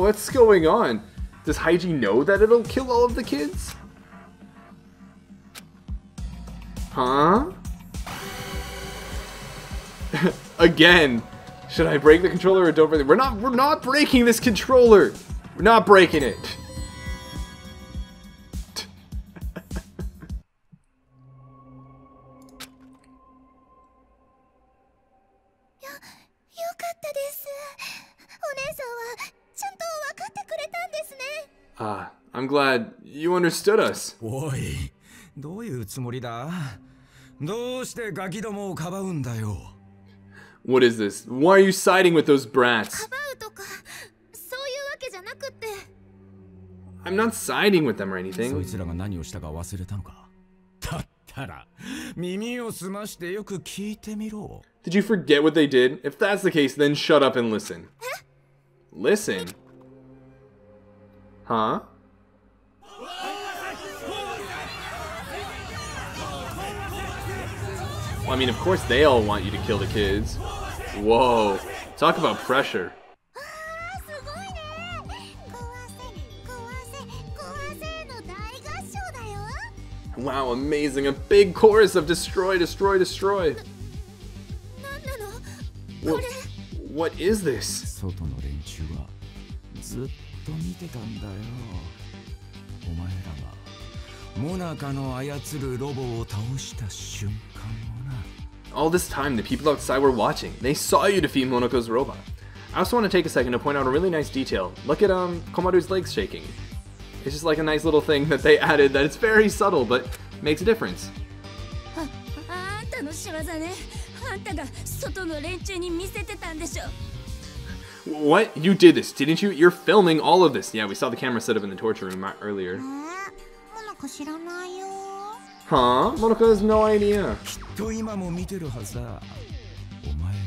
What's going on? Does Hajie know that it'll kill all of the kids? Huh? Again. Should I break the controller or don't break it? We're not breaking this controller. We're not breaking it. よかったです。お姉さんはちゃんと分かってくれたんですね。Ah, I'm glad you understood us. おい、どういうつもりだ？どうしてガキどもをかばうんだよ。 What is this? Why are you siding with those brats? かばうとかそういうわけじゃなくって。 I'm not siding with them or そい anything. つらが何をしたか忘れたのか。だったら耳を澄ましてよく聞いてみろ。 Did you forget what they did? If that's the case, then shut up and listen. Listen? Huh? Well, I mean, of course they all want you to kill the kids. Whoa. Talk about pressure. あー、すごいね。壊せの大合唱だよ。 Wow, amazing. A big chorus of destroy, destroy, destroy. なんなの？ Wha- What is this? 外の連中はずっと見てたんだよ。お前らがモナカの操るロボを倒した瞬間をな。 All this time, the people outside were watching. They saw you defeat Monaco's robot. I also want to take a second to point out a really nice detail. Look at Komaru's legs shaking. It's just like a nice little thing that they added that it's very subtle, but makes a difference. あんたの仕業ね。あんたが外の連中に見せてたんでしょ。 What? You did this, didn't you? You're filming all of this. Yeah, we saw the camera set up in the torture room earlier. モナカ知らないよ。 Huh? Monaco has no idea. きっと今も見てるはずだ。お前が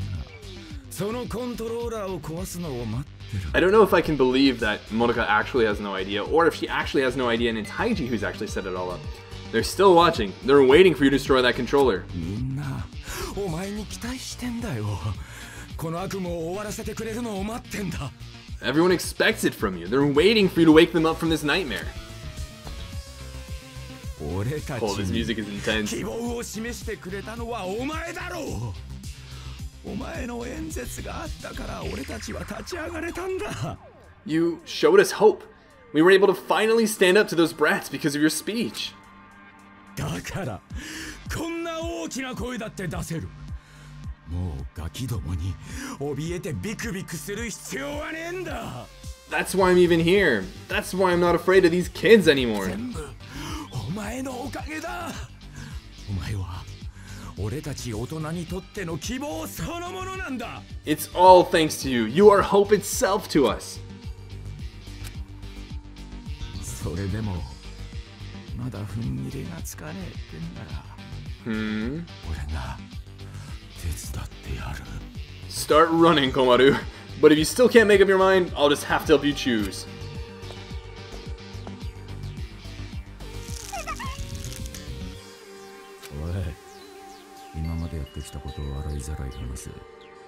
そのコントローラーを壊すのを待ってる。 I don't know if I can believe that Monaca actually has no idea, or if she actually has no idea and it's Hajie who's actually set it all up. They're still watching. They're waiting for you to destroy that controller. みんなお前に期待してんだよ。この悪夢を終わらせてくれるのを待ってんだ。 Everyone expects it from you. They're waiting for you to wake them up from this nightmare. 俺たち Oh, this に music is intense. 希望を示してくれたのはお前だろう。お前の演説があったから俺たちは立ち上がれたんだ。 You showed us hope. We were able to finally stand up to those brats because of your speech. だからこんな大きな声だって出せる。もうガキどもに怯えてビクビクする必要はねえんだ。 That's why I'm even here. That's why I'm not afraid of these kids anymore. 全部お前のおかげだ。お前は俺たち大人にとっての希望そのものなんだ。 It's all thanks to you. You are hope itself to us. それでもまだ踏ん切りがつかねえってんなら、俺が手伝ってやる。 Start running, Komaru. But if you still can't make up your mind, I'll just have to help you choose. おい、今までやってきたことを洗いざらい話す。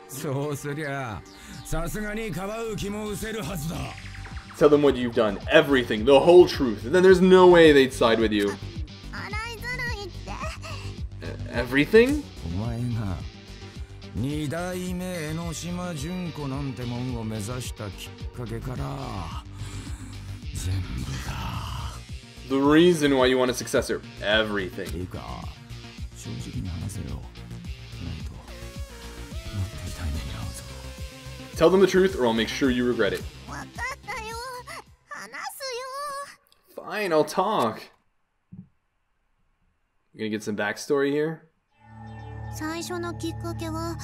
そうすりゃさすがにかばう気も失せるはずだ。 Tell them what you've done, everything, the whole truth. And then there's no way they'd side with you. 洗いざらいって。 Everything? お前が二代目江ノ島純子なんてもんを目指したきっかけから全部だ。 The reason why you want a successor. Everything. いいか、正直に話せよ。ないともっと痛い目に遭うぞ。 Tell them the truth or I'll make sure you regret it. わかったよ。話すよ。 Fine, I'll talk. You gonna get some backstory here? 最初のきっかけは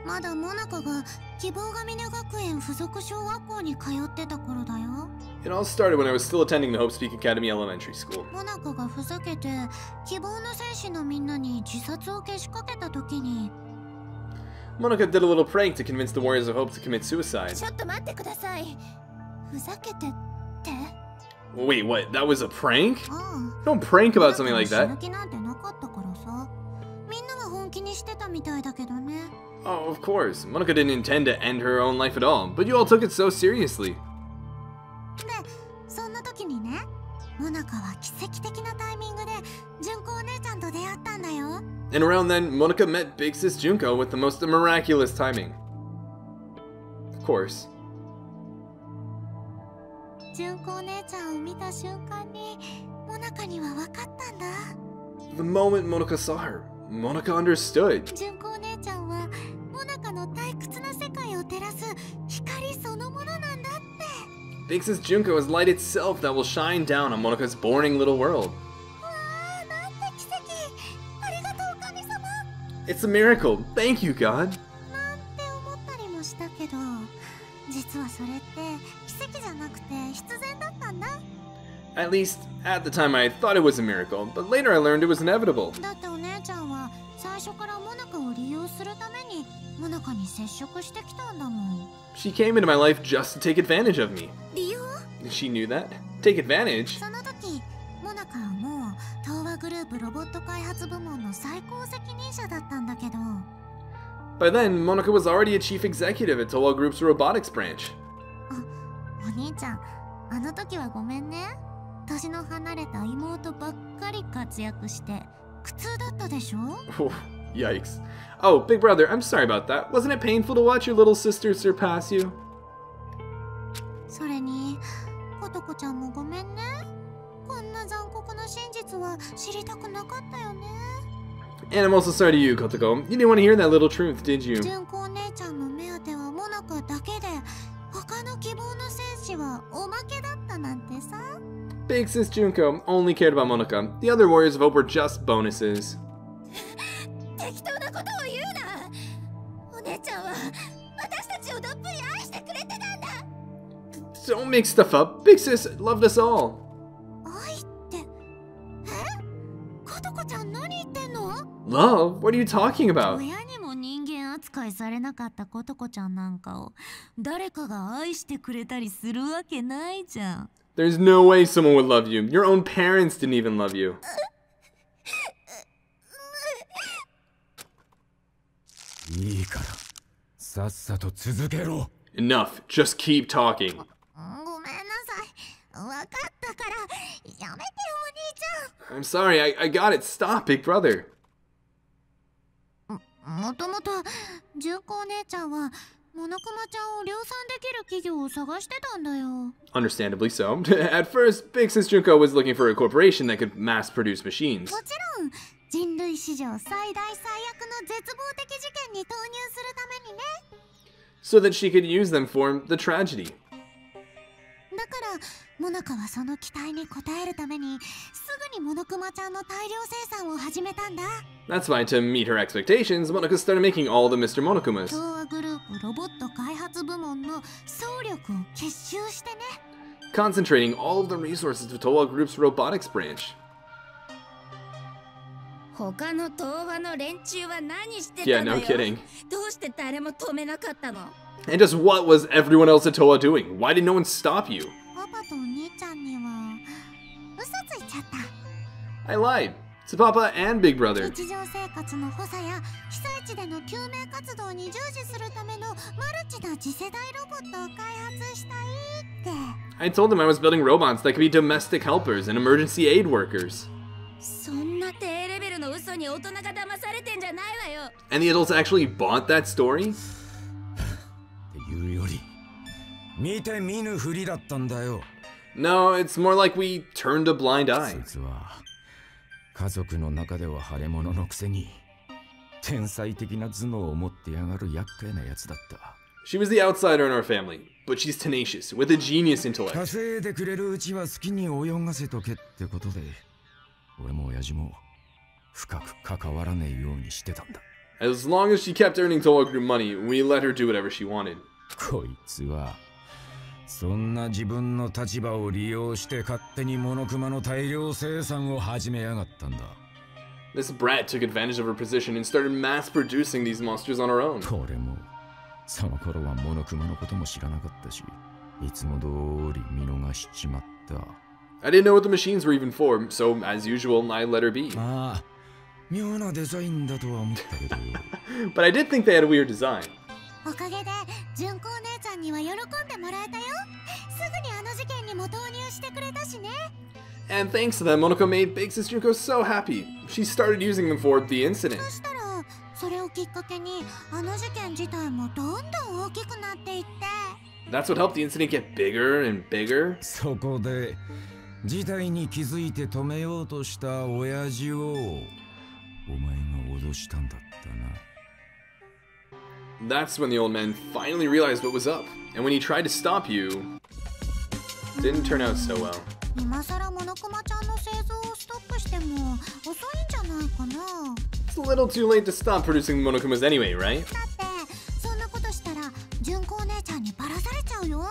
まだモナカが希望が峰学園附属小学校に通ってた頃だよ。It all started when I was still attending the Hope Speak Academy Elementary School. モナカがふざけて希望の戦士のみんなに自殺をけしかけた時に Monaca did a little prank to convince the Warriors of Hope to commit suicide. ちょっと待ってください。ふざけてって Wait, what? That was a prank? ああ Don't prank about something like 死ぬ that. 気なんてなかったからさ。みんなは本気にしてたみたいだけどね。 Oh, of course. Monaca didn't intend to end her own life at all, but you all took it so seriously. で、そんな時にね、モナカは奇跡的なタイミングで純子お姉ちゃんと出会ったんだよ。 And around then, Monaca met Big Sis Junko with the most miraculous timing. Of course. 純子お姉ちゃんを見た瞬間に、モナカには分かったんだ。 The moment Monaca saw her, Monaca understood. 純子お姉ちゃんはモナカの退屈な世界を照らす光そのものなんだって。 Big Sis Junko is light itself that will shine down on Monaca's boring little world. わあ、なんて奇跡。ありがとう神様。 It's a miracle. Thank you, God. なんて思ったりもしたけど、実はそれって奇跡じゃなくて必然だったんだ。 At least, at the time I thought it was a miracle, but later I learned it was inevitable. だってお姉ちゃんは最初からモナカを利用するためにモナカに接触してきたんだもん。 She came into my life just to take advantage of me. 利用？ She knew that. Take advantage? その時、モナカはもう東和グループロボット開発部門の最高責任者だったんだけど。 By then, Monaca was already a chief executive at Towa Group's robotics branch. お兄ちゃん、あの時はごめんね。年の離れた妹ばっかり活躍して苦痛だったでしょ？ Yikes. Oh, big brother, I'm sorry about that. Wasn't it painful to watch your little sister surpass you? それに、ことこちゃんもごめんね。こんな残酷な真実は知りたくなかったよね。 And I'm also sorry to you, Kotoko. You didn't want to hear that little truth, did you? 純子お姉ちゃんの目当てはモナカだけで、他の希望の戦士はおまけだったなんてさ。 Big Sis Junko only cared about Monaca. The other Warriors of Hope were just bonuses. 適当なことを言うな。お姉ちゃんは私たちをどっぷり愛してくれてたんだ。 Don't make stuff up. Big Sis loved us all. 愛って、ことこちゃん何言ってんの？ Love? What are you talking about? 親にも人間扱いされなかったことこちゃんなんかを誰かが愛してくれたりするわけないじゃん。 There's no way someone would love you. Your own parents didn't even love you. いいからさっさと続けろ。 Enough. Just keep talking. ごめんなさい。わかったからやめてお兄ちゃん。 I'm sorry. I got it. Stop, big brother. もともと純子お姉ちゃんはモノクマちゃんを量産できる企業を探してたんだよ。 Understandably so. At first, Big Sis Junko was looking for a corporation that could mass produce machines. もちろん人類史上最大最悪の絶望的事件に投入するためにね。 So that she could use them for the tragedy. だからモナカはその期待に応えるためにすぐにモノクマちゃんの大量生産を始めたんだ。 That's why, to meet her expectations, Monaca started making all the Mr. Monokumas. 東和グループロボット開発部門の総力を結集してね。 Concentrating all of the resources of Towa Group's robotics branch. 他の東和の連中は何してた Yeah, の no よ。 kidding. どうして誰も止めなかったの？ And just what was everyone else at Towa doing? Why did no one stop you? パパとお兄ちゃんには嘘ついちゃった。 I lied. To Papa and Big Brother. 日常生活の補佐や被災地での救命活動に従事するためのマルチな次世代ロボットを開発したいって。 I told them I was building robots that could be domestic helpers and emergency aid workers. そんな低レベルの嘘に大人が騙されてんじゃないわよ。 And the adults actually bought that story? っていうより見て見ぬふりだったんだよ。 No, it's more like we turned a blind そ eye. いつは家族の中では腫れ物のくせに天才的な頭脳を持ってやがる厄介なやつだった。 She was the outsider in our family, but she's tenacious, with a genius intellect. 稼いでくれるうちは好きに泳がせとけってことで俺も親父も深く関わらねえようにしてたんだ。As long as she kept earning Towa Group money, we let her do whatever she wanted. こいつはそんな自分の立場を利用して勝手にモノクマの大量生産を始めやがったんだ。This brat took advantage of her position and started mass producing these monsters on her own. 俺もその頃はモノクマのことも知らなかったし、いつも通り見逃しちまった。I didn't know what the machines were even for, so as usual, I let her be. まあ、妙なデザインだとは思ったけど。But I did think they had a weird design. おかげで純子お姉ちゃんには喜んでもらえたよ。すぐにあの事件にも投入してくれたしね。And thanks to them, Monaco made Big Sis Junko so happy. She started using them for the incident. そしたらそれをきっかけにあの事件自体もどんどん大きくなっていって。That's what helped the incident get bigger and bigger. そこで事態に気づいて止めようとした親父をお前が脅したんだったな。That's when the old man finally realized what was up, and when he tried to stop you, didn't turn out so well. 今さらモノクマちゃんの製造をストップしても遅いんじゃないかな。 It's a little too late to stop producing Monokumas anyway, right? だってそんなことしたら純子お姉ちゃんにバラされちゃうよ。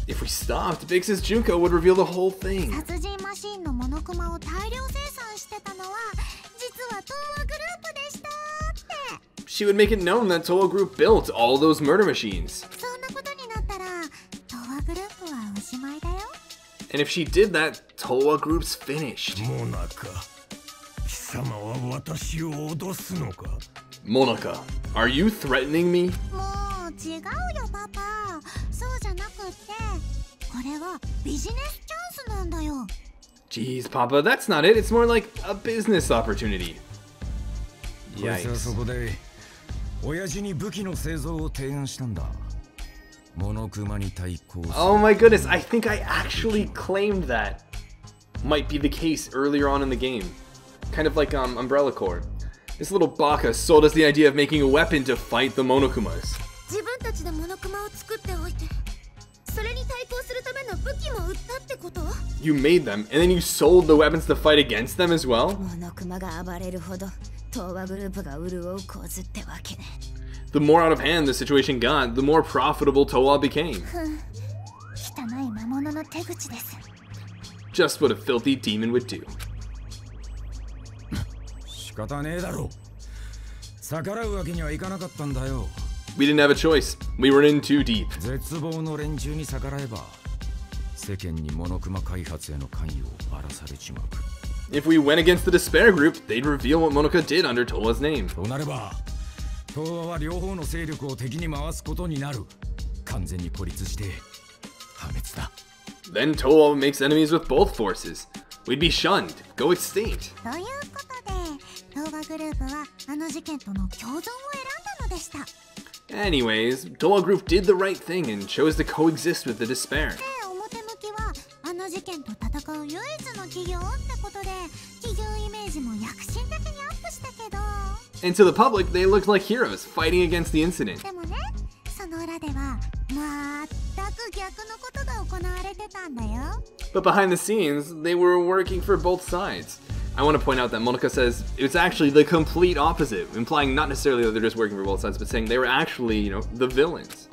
If we stopped, Big Sis Junko would reveal the whole thing. 殺人マシーンのモノクマを大量生産してたのは実は東和グループでしたって。 She would make it known that Towa Group built all those murder machines. そんなことになったら東和グループはおしまいだよ。 And if she did that, Towa Group's finished. モナカ、貴様は私を脅すのか? Monaca, are you threatening me? もう違うよパパ。そうじゃなくってこれはビジネスチャンスなんだよ。 Jeez, Papa, that's not it. It's more like a business opportunity. こいつは Yikes. そこで親父に武器の製造を提案したんだ。モノクマに対抗する。 Oh my goodness, I think I actually claimed that. Might be the case earlier on in the game. Kind of like Umbrella Corps. This little baka sold us the idea of making a weapon to fight the Monokumas. 自分たちでモノクマを作っておいてそれに対抗するための武器も売ったってこと？ You made them, and then you sold the weapons to fight against them as well? モノクマが暴れるほど東和グループが潤う構図ってわけね。 The more out of hand the situation got, the more profitable Towa became. 汚い魔物の手口です。 Just what a filthy demon would do. 仕方ねえだろう。逆らうわけにはいかなかったんだよ。 We didn't have a choice. We were in too deep. 絶望の連中に逆らえば世間にモノクマ開発への関与をばらされちまう。 If we went against the Despair Group, they'd reveal what Monaca did under Towa's name. となれば東和は両方の勢力を敵に回すことになる。完全に孤立して破滅だ。 Then Towa makes enemies with both forces. We'd be shunned, go extinct. ということで東和グループはあの事件との共存を選んだのでした。 Anyways, Towa Group did the right thing and chose to coexist with the Despair. で表向きはあの事件と戦う唯一の企業ってことで企業イメージも躍進的にアップしたけど。 And to the public, they looked like heroes fighting against the incident. でもね、その裏では全く逆のことが行われてたんだよ。 But behind the scenes, they were working for both sides. I want to point out that Monaca says it's actually the complete opposite, implying not necessarily that they're just working for both sides, but saying they were actually, the villains.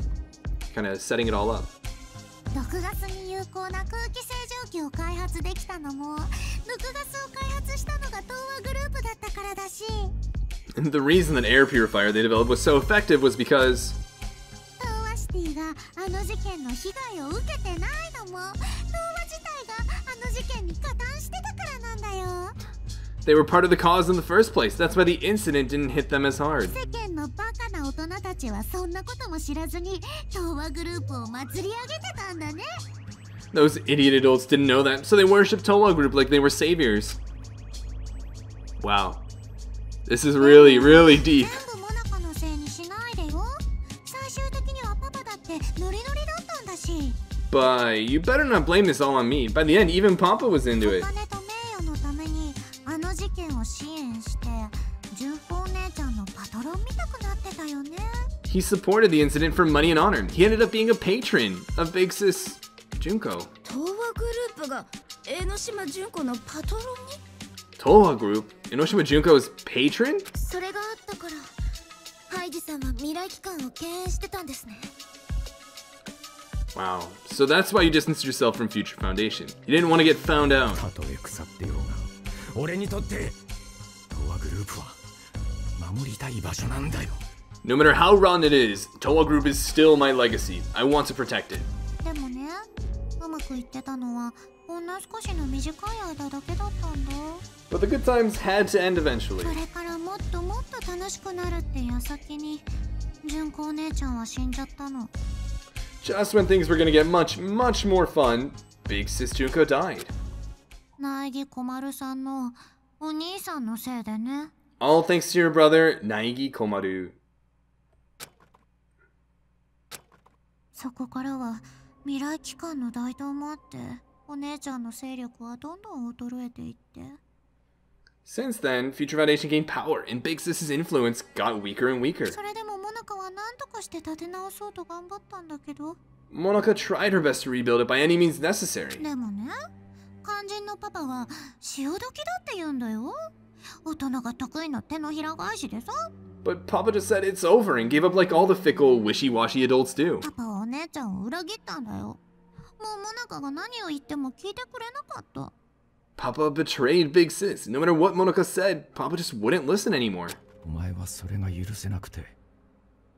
Kind of setting it all up. 毒ガスに有効な空気清浄機を開発できたのも、毒ガスを開発したのが東和グループだったからだし。 And the reason that air purifier they developed was so effective was because 東和シティがあの事件の被害を受けてないのも、東和自体があの事件に加担してたからなんだよ。 they were part of the cause in the first place. That's why the incident didn't hit them as hard. 世間のバカな大人たちはそんなことも知らずに東和グループを祭り上げてたんだね。 Those idiot adults didn't know that, so they worshipped Towa Group like they were saviors. Wow. This is really, really deep. 全部モナカのせいにしないでよ。最終的にはパパだってノリノリだったんだし。 But you better not blame this all on me. By the end, even Papa was into お it. 金と名誉のためにあの事件を支援して純子お姉ちゃんのパトロン見たくなってたよね。 He supported the incident for money and honor. He ended up being a patron of Big Sis Junko. 東和グループが江ノ島純子のパトロンに？ Towa Group? Enoshima Junko's patron? それがあったからハイジさんは未来機関を敬遠してたんですね。 Wow. So that's why you distanced yourself from Future Foundation. You didn't want to get found out. たとえ腐ってようが俺にとって東亜グループは守りたい場所なんだよ。 No matter how rotten it is, Towa Group is still my legacy. I want to protect it. でもね、うまくいってたのはほんの少しの短い間だけだったんだ。 But the good times had to end eventually. これからもっともっと楽しくなるって矢先に純子お姉ちゃんは死んじゃったの。 Just when things were gonna get much, much more fun, Big Sis Junko died. 苗木小丸さんのお兄さんのせいでね。 All thanks to your brother, Naigi Komaru. そこからは未来機関の台頭もあってお姉ちゃんの勢力はどんどん衰えていって。 Since then, Future Foundation gained power, and Big Sis's influence got weaker and weaker. それでもモナカは何とかして立て直そうと頑張ったんだけど。 Monaca tried her best to rebuild it by any means necessary. でもね、肝心のパパは潮時だって言うんだよ。大人が得意な手のひら返しでさ。 But Papa just said it's over and gave up like all the fickle, wishy-washy adults do. パパはお姉ちゃんを裏切ったんだよ。もうモナカが何を言っても聞いてくれなかった。 Papa betrayed Big Sis. No matter what Monaca said, Papa just wouldn't listen anymore. お前はそれが許せなくて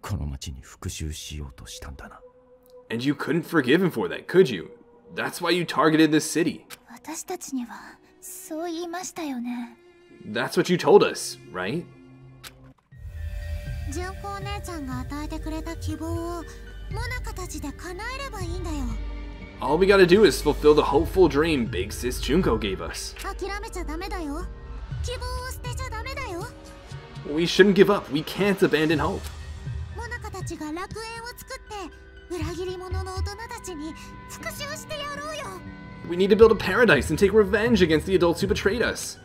この町に復讐しようとしたんだな。 And you couldn't forgive him for that, could you? That's why you targeted this city. 私たちにはそう言いましたよね。 That's what you told us, right? 純子お姉ちゃんが与えてくれた希望をモナカたちで叶えればいいんだよ。 All we gotta do is fulfill the hopeful dream Big Sis Junko gave us. 諦めちゃダメだよ。希望を捨てちゃダメだよ。 We shouldn't give up. We can't abandon hope. モナカたちが楽園を作って裏切り者の大人たちに復讐してやろうよ。 We need to build a paradise and take revenge against the adults who betrayed us.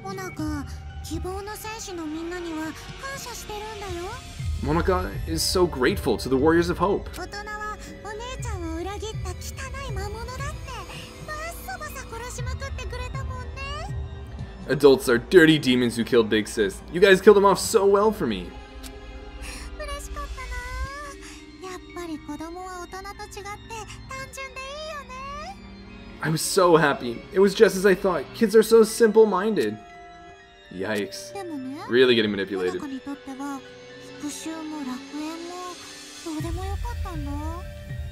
モナカ、希望の戦士のみんなには感謝してるんだよ。 Monaca is so grateful to the Warriors of Hope. 大人はお姉ちゃんを裏切った汚い魔物だってバッサバサ殺しまくってくれたもんね。 Adults are dirty demons who killed Big Sis. You guys killed them off so well for me. 嬉しかったな。やっぱり子供は大人と違って単純でいいよね。 I was so happy. It was just as I thought. Kids are so simple-minded. Yikes. でもね、 Really getting モナ manipulated. カにとっては復讐も楽園もどうでもよかったんだ。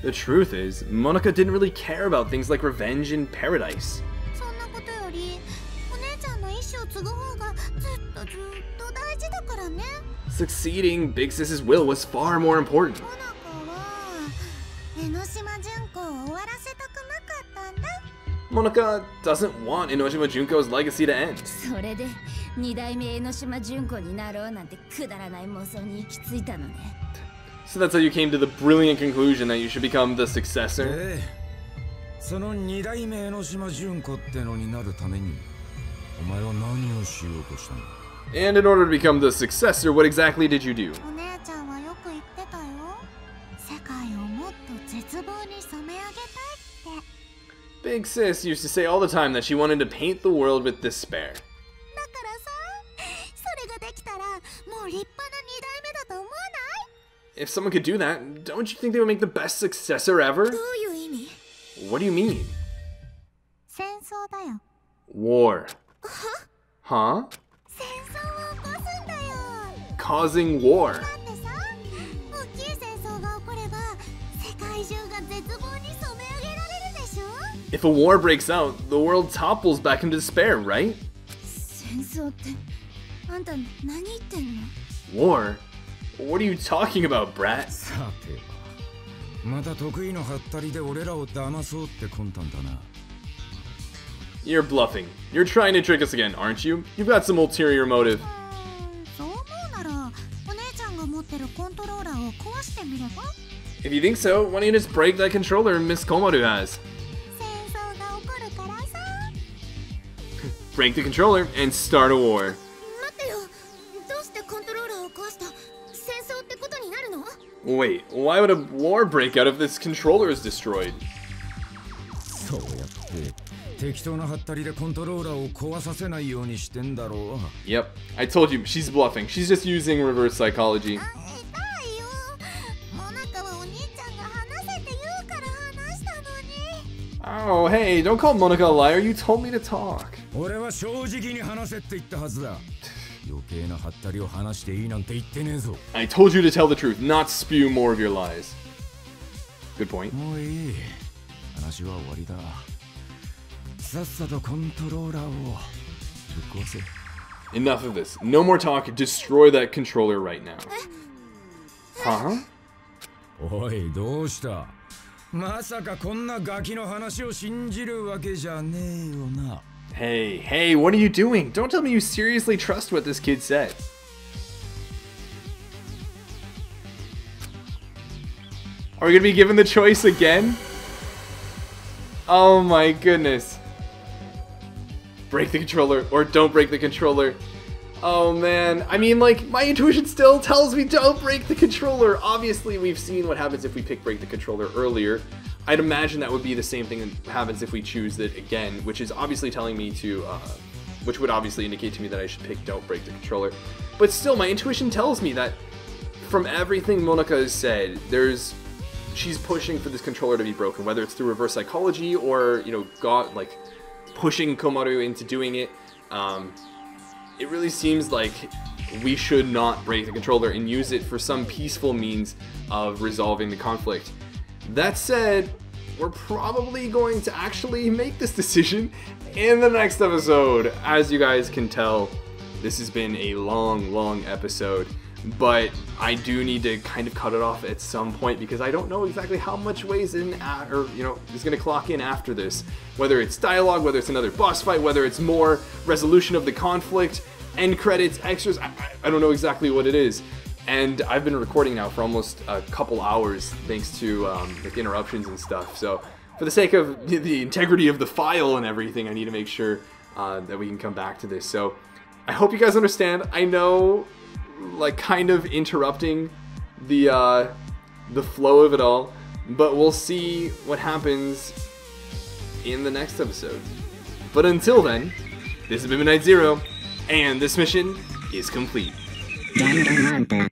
The truth is, Monaca didn't really care about things like revenge and paradise. そんなことよりお姉ちゃんの意志を継ぐ方がずっと大事だからね。 Succeeding Big Sis's will was far more important. モナカは江ノ島純子を終わらせたくなかったんだ。 Monaca doesn't want Enoshima Junko's legacy to end. それで二代目江ノ島純子になろうなんてくだらない妄想に行き着いたのね。 So that's how you came to the brilliant conclusion that you should become the successor? その二代目江ノ島純子ってのになるためにお前は何をしようとしたの？ And in order to become the successor, what exactly did you do? お姉ちゃんはよく言ってたよ。世界をもっと絶望に染め上げたいって。 Big Sis used to say all the time that she wanted to paint the world with despair. だからさ、それができたらもう立派な二代目だと思わない？ If someone could do that, don't you think they would make the best successor ever? どういう意味？ What do you mean? 戦争だよ。 War. Huh? 戦争を起こすんだよ。 Causing war. だってさ、大きい戦争が起これば世界中が絶望に染め上げられるでしょ。 If a war breaks out, the world topples back into despair, right? 戦争ってあんた何言ってんの？ War? What are you talking about, brat? さてまた得意のハったりで俺らを騙そうって魂胆だな。 You're bluffing. You're trying to trick us again, aren't you? You've got some ulterior motive. そう思うならお姉ちゃんが持ってるコントローラーを壊してみれば？ If you think so, why don't you just break that controller Miss Komaru has? 戦争が起こるからさ。 Break the controller and start a war. 待ってよ。どうしてコントローラーを壊した戦争ってことになるの？ Wait, why would a war break out if this controller is destroyed? そうやって適当なハッタリでコントローラーを壊させないようにしてんだろう。 Yep, I told you, she's bluffing. She's just using reverse psychology. 痛いよ。モナカはお兄ちゃんが話せて言うから話したのに。 Oh, hey, don't call Monaca a liar. You told me to talk. 俺は正直に話せって言ったはずだ。余計なハッタリを話していいなんて言ってねえぞ。 I told you to tell the truth, not spew more of your lies. Good point. もういい。話は終わりだ。さっさとコントローラーをぶっ壊せ。 Enough of this. No more talk. Destroy that controller right now. Huh? おい、どうした？まさかこんなガキの話を信じるわけじゃねえよな。 Hey, hey, what are you doing? Don't tell me you seriously trust what this kid said. Are we gonna be given the choice again? Oh my goodness. Break the controller or don't break the controller. Oh man, I mean, like, my intuition still tells me don't break the controller. Obviously, we've seen what happens if we pick break the controller earlier. I'd imagine that would be the same thing that happens if we choose it again, which is obviously telling me to, which would obviously indicate to me that I should pick don't break the controller. But still, my intuition tells me that from everything Monaca has said, she's pushing for this controller to be broken, whether it's through reverse psychology or, you know, pushing Komaru into doing it. It really seems like we should not break the controller and use it for some peaceful means of resolving the conflict. That said, we're probably going to actually make this decision in the next episode. As you guys can tell, this has been a long episode, but I do need to kind of cut it off at some point because I don't know exactly how much weighs in is going to clock in after this. Whether it's dialogue, whether it's another boss fight, whether it's more resolution of the conflict, end credits, extras, I don't know exactly what it is. And I've been recording now for almost a couple hours thanks to like interruptions and stuff. So for the sake of the integrity of the file and everything, I need to make sure that we can come back to this. So I hope you guys understand. I know, like, kind of interrupting the flow of it all, but we'll see what happens in the next episode. But until then, this has been Midnight Zero, and this mission is complete. Danganronpa.